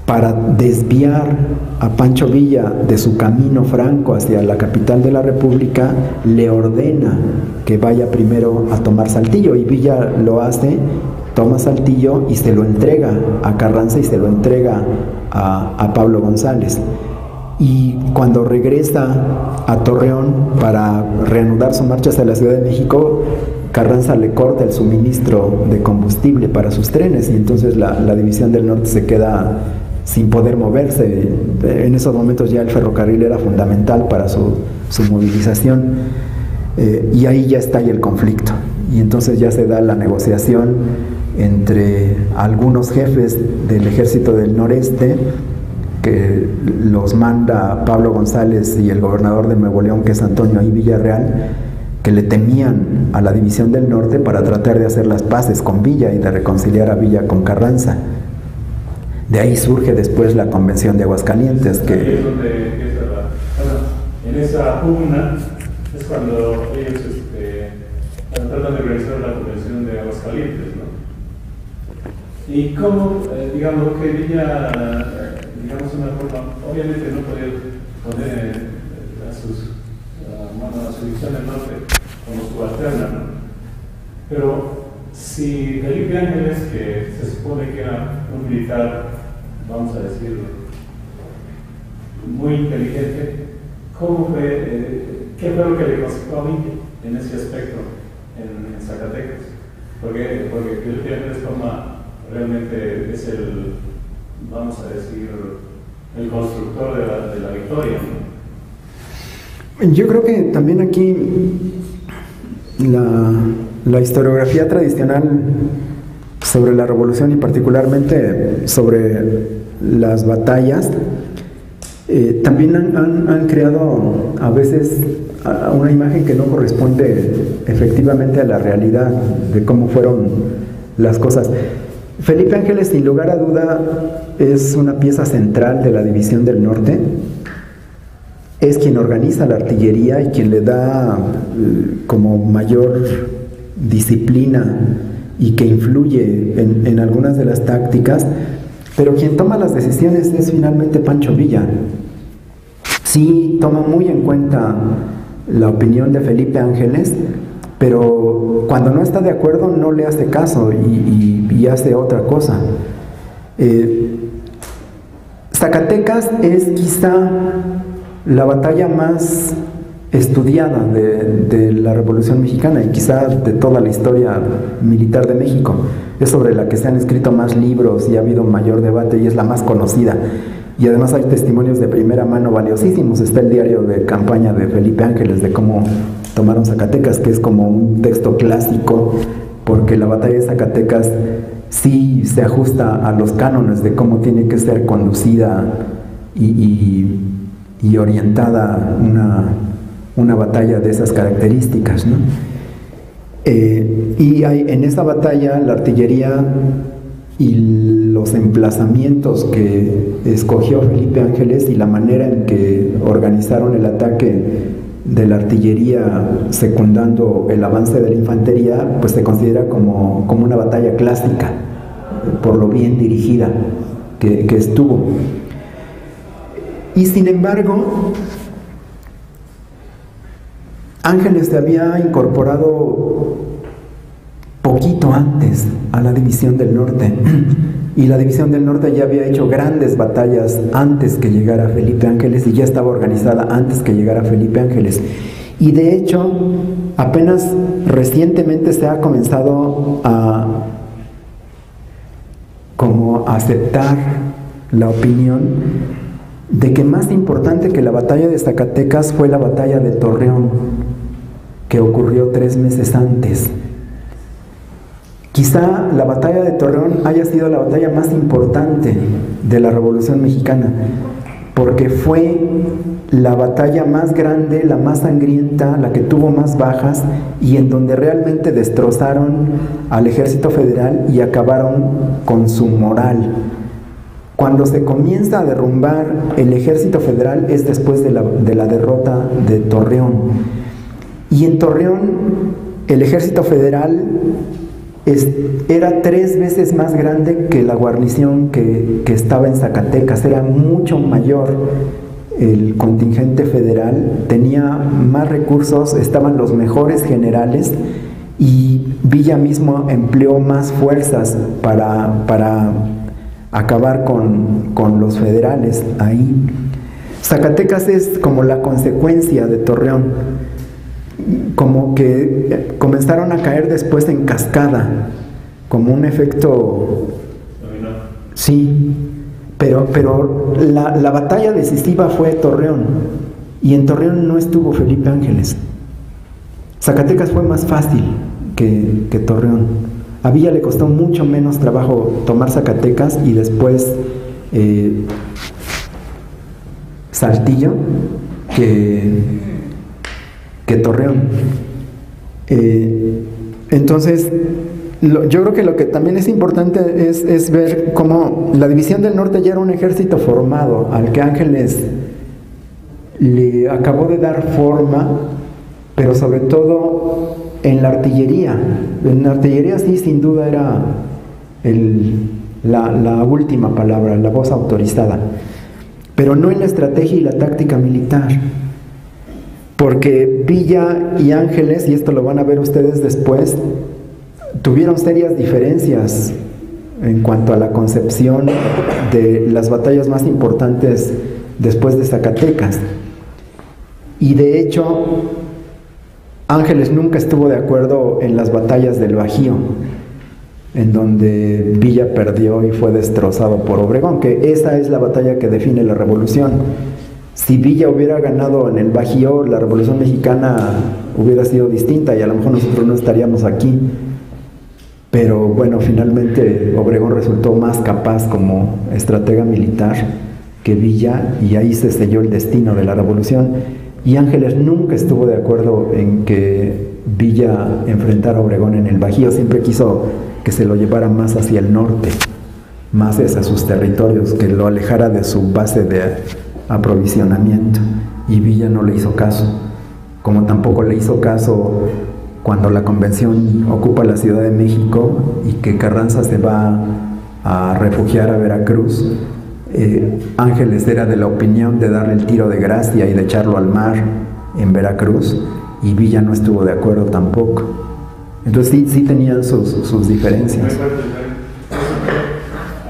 para desviar a Pancho Villa de su camino franco hacia la capital de la República, le ordena que vaya primero a tomar Saltillo, y Villa lo hace, toma Saltillo y se lo entrega a Carranza y se lo entrega a Pablo González. Y cuando regresa a Torreón para reanudar su marcha hacia la Ciudad de México, Carranza le corta el suministro de combustible para sus trenes, y entonces la División del Norte se queda sin poder moverse. En esos momentos ya el ferrocarril era fundamental para su movilización, y ahí ya estalla el conflicto, y entonces ya se da la negociación entre algunos jefes del Ejército del Noreste, que los manda Pablo González, y el gobernador de Nuevo León, que es Antonio I. Villarreal, que le temían a la División del Norte para tratar de hacer las paces con Villa y de reconciliar a Villa con Carranza. De ahí surge después la Convención de Aguascalientes, que es donde empieza en esa pugna es cuando ellos tratan de organizar la Convención de Aguascalientes, ¿no? Y cómo, digamos, que Villa, digamos, una forma, obviamente no podía poner a su división del norte como subalterna, ¿no? Pero si Felipe Ángeles, que se supone que era un militar, vamos a decirlo, muy inteligente, ¿cómo fue, qué fue lo que le consiguió a Villa en ese aspecto en Zacatecas? Porque Felipe Ángeles realmente es el, vamos a decir, el constructor de la victoria, ¿no? Yo creo que también aquí la historiografía tradicional sobre la revolución, y particularmente sobre las batallas, también han creado a veces una imagen que no corresponde efectivamente a la realidad de cómo fueron las cosas. Felipe Ángeles, sin lugar a duda, es una pieza central de la División del Norte. Es quien organiza la artillería y quien le da como mayor disciplina y que influye en algunas de las tácticas, pero quien toma las decisiones es finalmente Pancho Villa. Sí toma muy en cuenta la opinión de Felipe Ángeles, pero cuando no está de acuerdo no le hace caso y hace otra cosa. Zacatecas es quizá la batalla más estudiada de la Revolución Mexicana, y quizá de toda la historia militar de México. Es sobre la que se han escrito más libros y ha habido mayor debate, y es la más conocida. Y además hay testimonios de primera mano valiosísimos. Está el diario de campaña de Felipe Ángeles de cómo tomaron Zacatecas, que es como un texto clásico, porque la batalla de Zacatecas sí se ajusta a los cánones de cómo tiene que ser conducida y orientada una batalla de esas características, ¿no? Y en esa batalla la artillería y los emplazamientos que escogió Felipe Ángeles y la manera en que organizaron el ataque de la artillería secundando el avance de la infantería, pues se considera como una batalla clásica por lo bien dirigida que estuvo. Y sin embargo, Ángeles se había incorporado poquito antes a la División del Norte, y la División del Norte ya había hecho grandes batallas antes que llegara Felipe Ángeles, y ya estaba organizada antes que llegara Felipe Ángeles. Y de hecho, apenas recientemente se ha comenzado a aceptar la opinión de que más importante que la batalla de Zacatecas fue la batalla de Torreón, que ocurrió 3 meses antes. Quizá la batalla de Torreón haya sido la batalla más importante de la Revolución Mexicana, porque fue la batalla más grande, la más sangrienta, la que tuvo más bajas, y en donde realmente destrozaron al Ejército Federal y acabaron con su moral. Cuando se comienza a derrumbar el Ejército Federal es después de la derrota de Torreón. Y en Torreón el Ejército Federal era 3 veces más grande que la guarnición que estaba en Zacatecas, era mucho mayor el contingente federal, tenía más recursos, estaban los mejores generales y Villa mismo empleó más fuerzas para acabar con los federales ahí. Zacatecas es como la consecuencia de Torreón, como que comenzaron a caer después en cascada, como un efecto... Sí, pero la batalla decisiva fue Torreón, y en Torreón no estuvo Felipe Ángeles. Zacatecas fue más fácil que Torreón. A Villa le costó mucho menos trabajo tomar Zacatecas y después Saltillo que Torreón. Entonces, yo creo que lo que también es importante es ver cómo la División del Norte ya era un ejército formado, al que Ángeles le acabó de dar forma, pero sobre todo en la artillería. En la artillería sí, sin duda era la última palabra, la voz autorizada, pero no en la estrategia y la táctica militar. Porque Villa y Ángeles, y esto lo van a ver ustedes después, tuvieron serias diferencias en cuanto a la concepción de las batallas más importantes después de Zacatecas. Y de hecho, Ángeles nunca estuvo de acuerdo en las batallas del Bajío, en donde Villa perdió y fue destrozado por Obregón, que esa es la batalla que define la revolución. Si Villa hubiera ganado en el Bajío, la Revolución Mexicana hubiera sido distinta y a lo mejor nosotros no estaríamos aquí. Pero bueno, finalmente Obregón resultó más capaz como estratega militar que Villa, y ahí se selló el destino de la revolución. Y Ángeles nunca estuvo de acuerdo en que Villa enfrentara a Obregón en el Bajío, siempre quiso que se lo llevara más hacia el norte, más hacia sus territorios, que lo alejara de su base de aprovisionamiento, y Villa no le hizo caso, como tampoco le hizo caso cuando la convención ocupa la Ciudad de México y que Carranza se va a refugiar a Veracruz. Ángeles era de la opinión de darle el tiro de gracia y de echarlo al mar en Veracruz, y Villa no estuvo de acuerdo tampoco. Entonces sí tenían sus diferencias.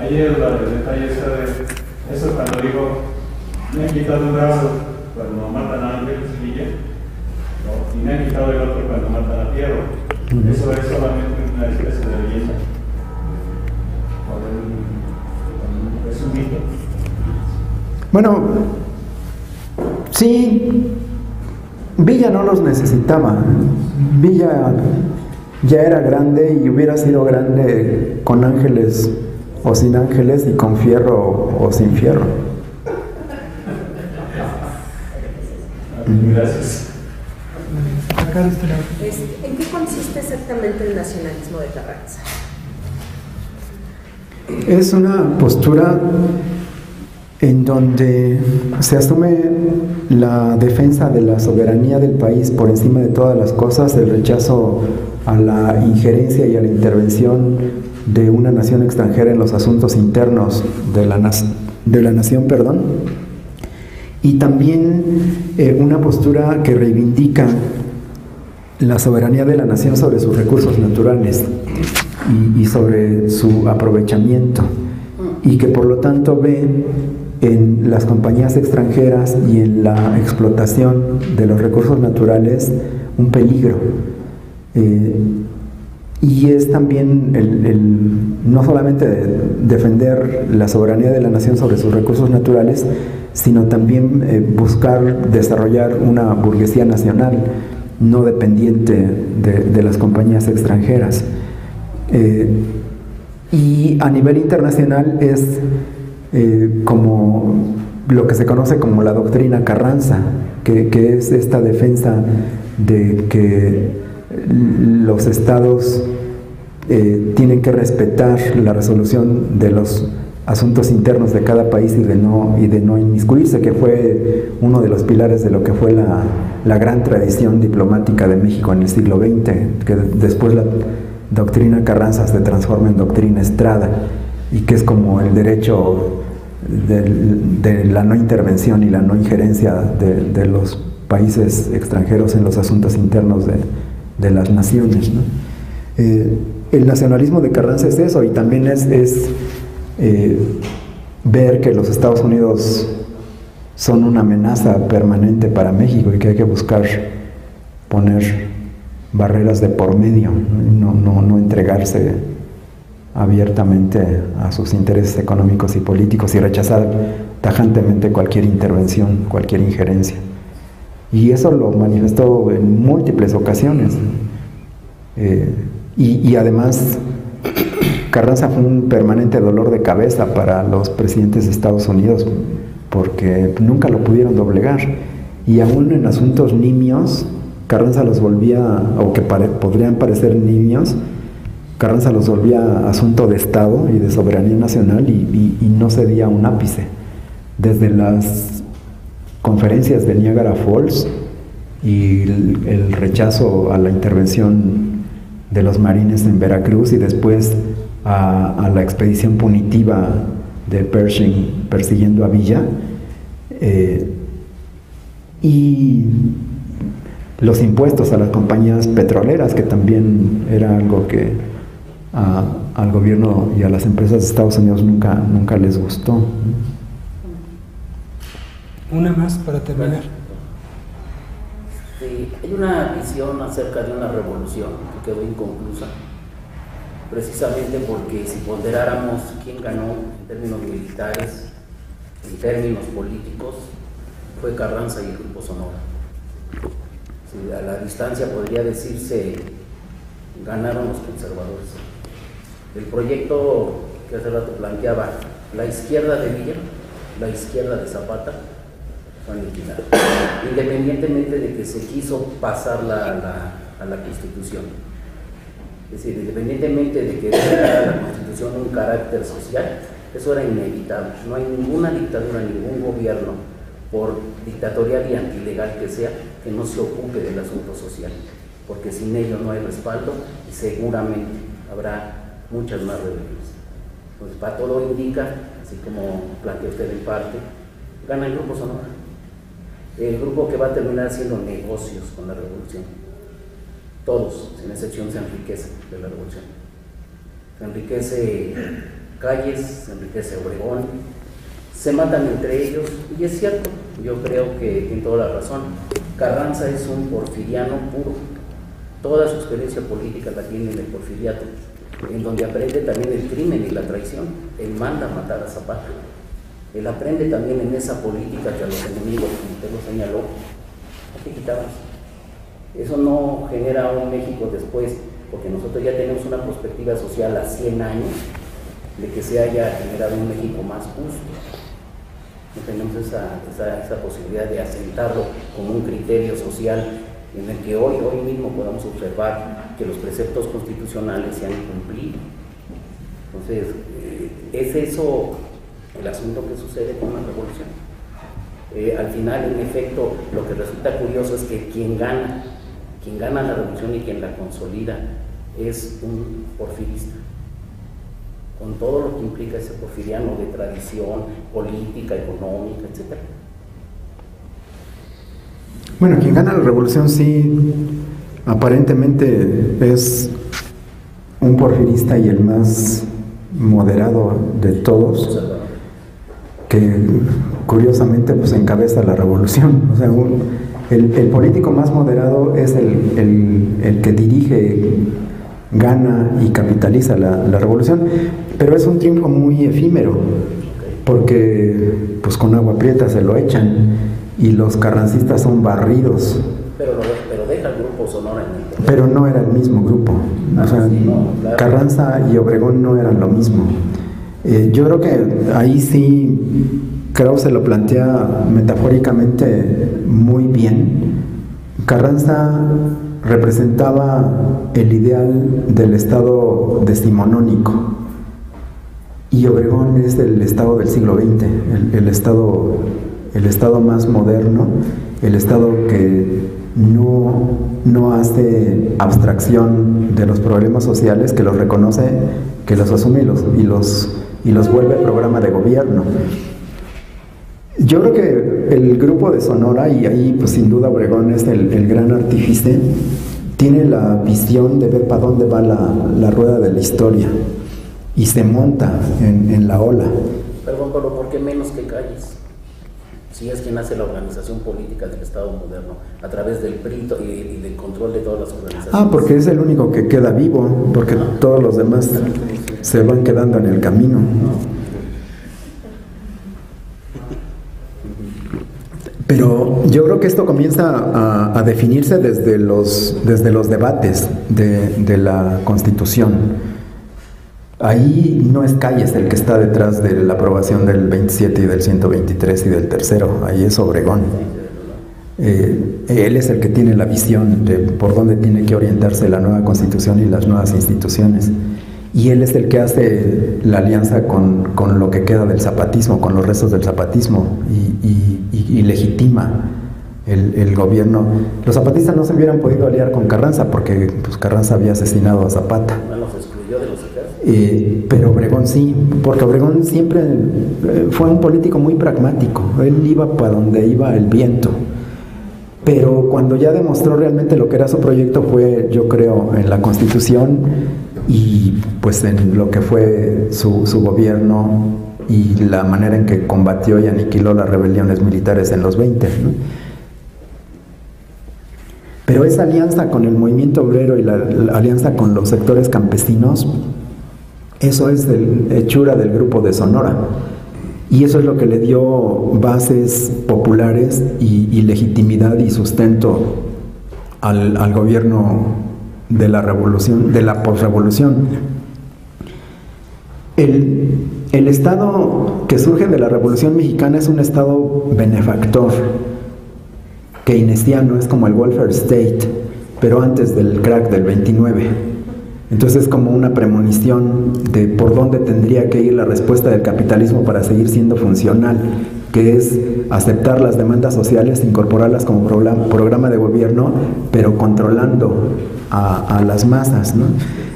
Ayer el detalle de eso cuando digo me han quitado un brazo cuando matan a Ángeles Villa, ¿no? Y me han quitado el otro cuando matan a Piero. Eso es solamente una especie de leyenda. Es un mito. Bueno, sí, Villa no los necesitaba. Villa ya era grande y hubiera sido grande con Ángeles o sin Ángeles, y con fierro o sin fierro. Gracias. ¿En qué consiste exactamente el nacionalismo de Carranza? Es una postura en donde se asume la defensa de la soberanía del país por encima de todas las cosas, el rechazo a la injerencia y a la intervención de una nación extranjera en los asuntos internos de la nación, y también una postura que reivindica la soberanía de la nación sobre sus recursos naturales y sobre su aprovechamiento, y que por lo tanto ve en las compañías extranjeras y en la explotación de los recursos naturales un peligro. Y es también no solamente defender la soberanía de la nación sobre sus recursos naturales, sino también buscar desarrollar una burguesía nacional no dependiente de las compañías extranjeras. Y a nivel internacional es como lo que se conoce como la doctrina Carranza, que es esta defensa de que los estados tienen que respetar la resolución de los asuntos internos de cada país y de no inmiscuirse, que fue uno de los pilares de lo que fue la gran tradición diplomática de México en el siglo XX, que después doctrina Carranza se transforma en doctrina Estrada, y que es como el derecho de la no intervención y la no injerencia de los países extranjeros en los asuntos internos de las naciones, ¿no? El nacionalismo de Carranza es eso, y también es ver que los Estados Unidos son una amenaza permanente para México y que hay que buscar poner barreras de por medio, no entregarse abiertamente a sus intereses económicos y políticos y rechazar tajantemente cualquier intervención, cualquier injerencia. Y eso lo manifestó en múltiples ocasiones. Y además, Carranza fue un permanente dolor de cabeza para los presidentes de Estados Unidos, porque nunca lo pudieron doblegar. Y aún en asuntos nimios, Carranza los volvía, o que podrían parecer nimios, Carranza los volvía asunto de Estado y de soberanía nacional, y no cedía un ápice. Desde las conferencias de Niagara Falls y el rechazo a la intervención de los marines en Veracruz, y después a la expedición punitiva de Pershing persiguiendo a Villa, y los impuestos a las compañías petroleras, que también era algo que al gobierno y a las empresas de Estados Unidos nunca les gustó. Una más para terminar. Sí, hay una visión acerca de una revolución que quedó inconclusa, precisamente porque si ponderáramos quién ganó en términos militares, en términos políticos, fue Carranza y el Grupo Sonora. Sí, a la distancia podría decirse ganaron los conservadores. El proyecto que hace rato planteaba la izquierda de Villa, la izquierda de Zapata, fue aniquilada, independientemente de que se quiso pasar a la Constitución. Es decir, independientemente de que tuviera la Constitución un carácter social, eso era inevitable. No hay ninguna dictadura, ningún gobierno, por dictatorial y antilegal que sea, que no se ocupe del asunto social, porque sin ello no hay respaldo y seguramente habrá muchas más rebeliones. Pues para todo indica, así como plantea usted en parte, gana el Grupo Sonora, el grupo que va a terminar haciendo negocios con la revolución. Todos, sin excepción, se enriquecen de la revolución. Se enriquece Calles, se enriquece Obregón, se matan entre ellos, y es cierto, yo creo que tiene toda la razón. Carranza es un porfiriano puro, toda su experiencia política la tiene en el porfiriato, en donde aprende también el crimen y la traición. Él manda a matar a Zapata, él aprende también en esa política que a los enemigos, como usted lo señaló, hay que quitarlos. Eso no genera un México después, porque nosotros ya tenemos una perspectiva social a 100 años de que se haya generado un México más justo. No tenemos esa posibilidad de asentarlo como un criterio social en el que hoy mismo podamos observar que los preceptos constitucionales se han cumplido. Entonces, es eso el asunto que sucede con la revolución. Al final, en efecto, lo que resulta curioso es que quien gana la revolución y quien la consolida es un porfirista, con todo lo que implica ese porfiriano de tradición política, económica, etc. Bueno, quien gana la revolución sí, aparentemente es un porfirista, y el más moderado de todos, que curiosamente pues encabeza la revolución. O sea, el político más moderado es el que dirige, gana y capitaliza la revolución, pero es un triunfo muy efímero, porque pues con agua prieta se lo echan y los carrancistas son barridos. Pero deja el Grupo Sonora en el poder. Pero no era el mismo grupo. O sea, sí, no, claro. Carranza y Obregón no eran lo mismo. Yo creo que ahí sí Krause lo plantea metafóricamente muy bien. Carranza representaba el ideal del Estado decimonónico, y Obregón es el Estado del siglo XX, el Estado más moderno, el Estado que no hace abstracción de los problemas sociales, que los reconoce, que los asume y los vuelve programa de gobierno. Yo creo que el grupo de Sonora, y ahí pues sin duda Obregón es el gran artífice, tiene la visión de ver para dónde va la rueda de la historia y se monta en la ola. Perdón, pero ¿por qué menos que Calles? Si es quien hace la organización política del Estado moderno a través del PRI y del control de todas las organizaciones. Porque es el único que queda vivo, porque todos los demás se van quedando en el camino. Pero yo creo que esto comienza a definirse desde los debates de la Constitución. Ahí no es Calles el que está detrás de la aprobación del 27 y del 123 y del tercero, ahí es Obregón. Él es el que tiene la visión de por dónde tiene que orientarse la nueva Constitución y las nuevas instituciones. Y él es el que hace la alianza con lo que queda del zapatismo, con los restos del zapatismo, y legitima el gobierno. Los zapatistas no se hubieran podido aliar con Carranza porque pues, Carranza había asesinado a Zapata. Los excluyó de los ejércitos. Pero Obregón sí, porque Obregón siempre fue un político muy pragmático. Él iba para donde iba el viento. Pero cuando ya demostró realmente lo que era su proyecto fue, yo creo, en la Constitución y pues en lo que fue su gobierno y la manera en que combatió y aniquiló las rebeliones militares en los 20, ¿no? Pero esa alianza con el movimiento obrero y la alianza con los sectores campesinos, eso es hechura del grupo de Sonora. Y eso es lo que le dio bases populares y legitimidad y sustento al gobierno de la revolución, de la posrevolución. El Estado que surge de la Revolución Mexicana es un Estado benefactor, keynesiano, es como el welfare state, pero antes del crack del 29. Entonces es como una premonición de por dónde tendría que ir la respuesta del capitalismo para seguir siendo funcional, que es aceptar las demandas sociales, incorporarlas como programa de gobierno, pero controlando a las masas, ¿no?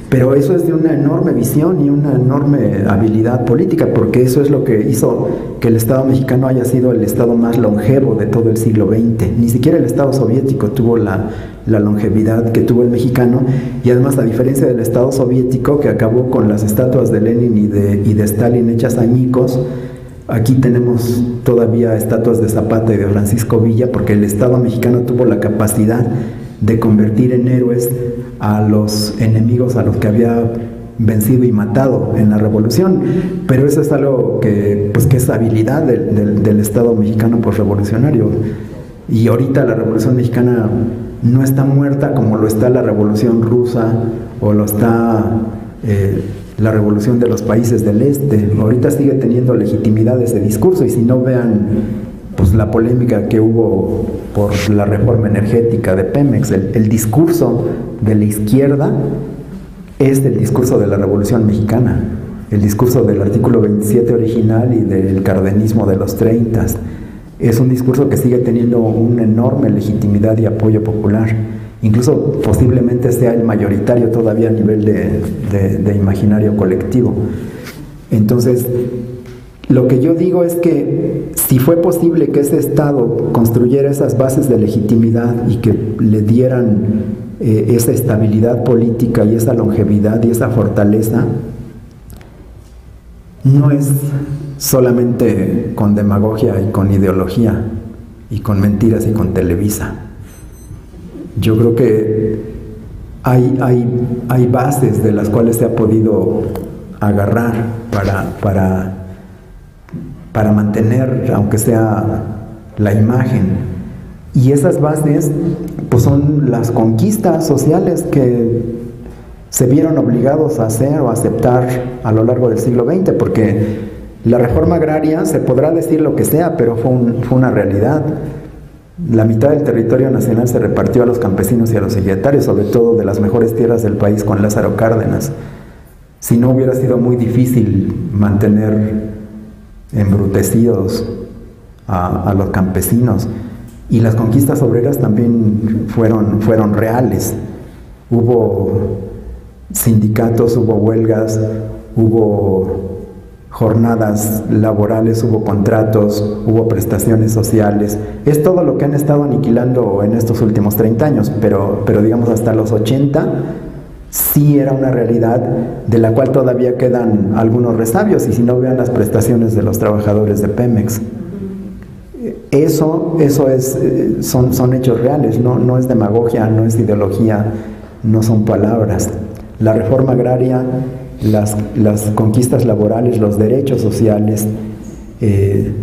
Pero eso es de una enorme visión y una enorme habilidad política, porque eso es lo que hizo que el Estado mexicano haya sido el Estado más longevo de todo el siglo XX. Ni siquiera el Estado soviético tuvo la longevidad que tuvo el mexicano, y además, a diferencia del Estado soviético, que acabó con las estatuas de Lenin y de Stalin hechas añicos, aquí tenemos todavía estatuas de Zapata y de Francisco Villa, porque el Estado mexicano tuvo la capacidad de convertir en héroes a los enemigos a los que había vencido y matado en la revolución. Pero eso es algo que es habilidad del Estado mexicano posrevolucionario. Y ahorita la Revolución Mexicana no está muerta como lo está la Revolución Rusa o lo está la Revolución de los países del Este. Ahorita sigue teniendo legitimidad ese discurso, y si no, vean pues la polémica que hubo por la reforma energética de Pemex. El discurso de la izquierda es el discurso de la Revolución Mexicana, el discurso del artículo 27 original y del cardenismo de los 30. Es un discurso que sigue teniendo una enorme legitimidad y apoyo popular. Incluso posiblemente sea el mayoritario todavía a nivel de imaginario colectivo. Entonces, lo que yo digo es que si fue posible que ese Estado construyera esas bases de legitimidad y que le dieran esa estabilidad política y esa longevidad y esa fortaleza, no es solamente con demagogia y con ideología y con mentiras y con Televisa. Yo creo que hay bases de las cuales se ha podido agarrar para mantener, aunque sea la imagen. Y esas bases pues son las conquistas sociales que se vieron obligados a hacer o a aceptar a lo largo del siglo XX, porque la reforma agraria, se podrá decir lo que sea, pero fue una realidad. La mitad del territorio nacional se repartió a los campesinos y a los ejidatarios, sobre todo de las mejores tierras del país, con Lázaro Cárdenas. Si no, hubiera sido muy difícil mantener embrutecidos a los campesinos. Y las conquistas obreras también fueron reales. Hubo sindicatos, hubo huelgas, hubo jornadas laborales, hubo contratos, hubo prestaciones sociales. Es todo lo que han estado aniquilando en estos últimos 30 años, pero digamos hasta los 80 sí era una realidad de la cual todavía quedan algunos resabios, y si no, vean las prestaciones de los trabajadores de Pemex. Eso son hechos reales, no es demagogia, no es ideología, no son palabras. La reforma agraria, las conquistas laborales, los derechos sociales, el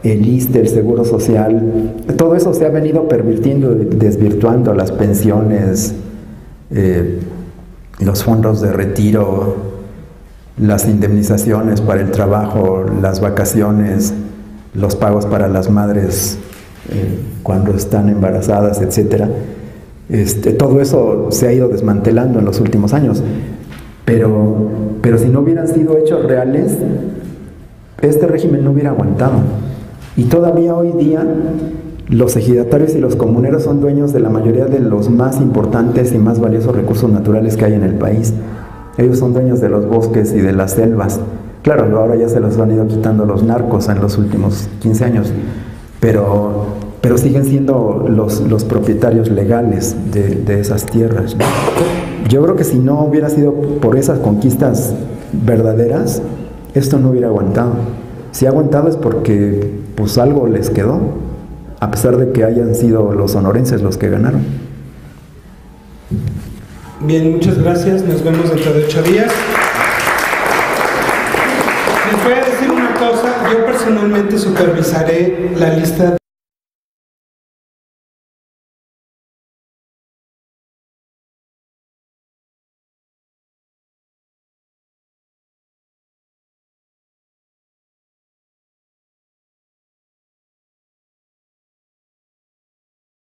ISSSTE, el Seguro Social, todo eso se ha venido pervirtiendo, desvirtuando, las pensiones, los fondos de retiro, las indemnizaciones para el trabajo, las vacaciones, los pagos para las madres cuando están embarazadas, etcétera. Todo eso se ha ido desmantelando en los últimos años, pero si no hubieran sido hechos reales, este régimen no hubiera aguantado. Y todavía hoy día los ejidatarios y los comuneros son dueños de la mayoría de los más importantes y más valiosos recursos naturales que hay en el país. Ellos son dueños de los bosques y de las selvas. Claro, ahora ya se los han ido quitando los narcos en los últimos 15 años, pero siguen siendo los propietarios legales de esas tierras, ¿no? Yo creo que si no hubiera sido por esas conquistas verdaderas, esto no hubiera aguantado. Si ha aguantado es porque pues algo les quedó, a pesar de que hayan sido los sonorenses los que ganaron. Bien, muchas gracias. Nos vemos dentro de 8 días. Les voy a decir una cosa. Yo personalmente supervisaré la lista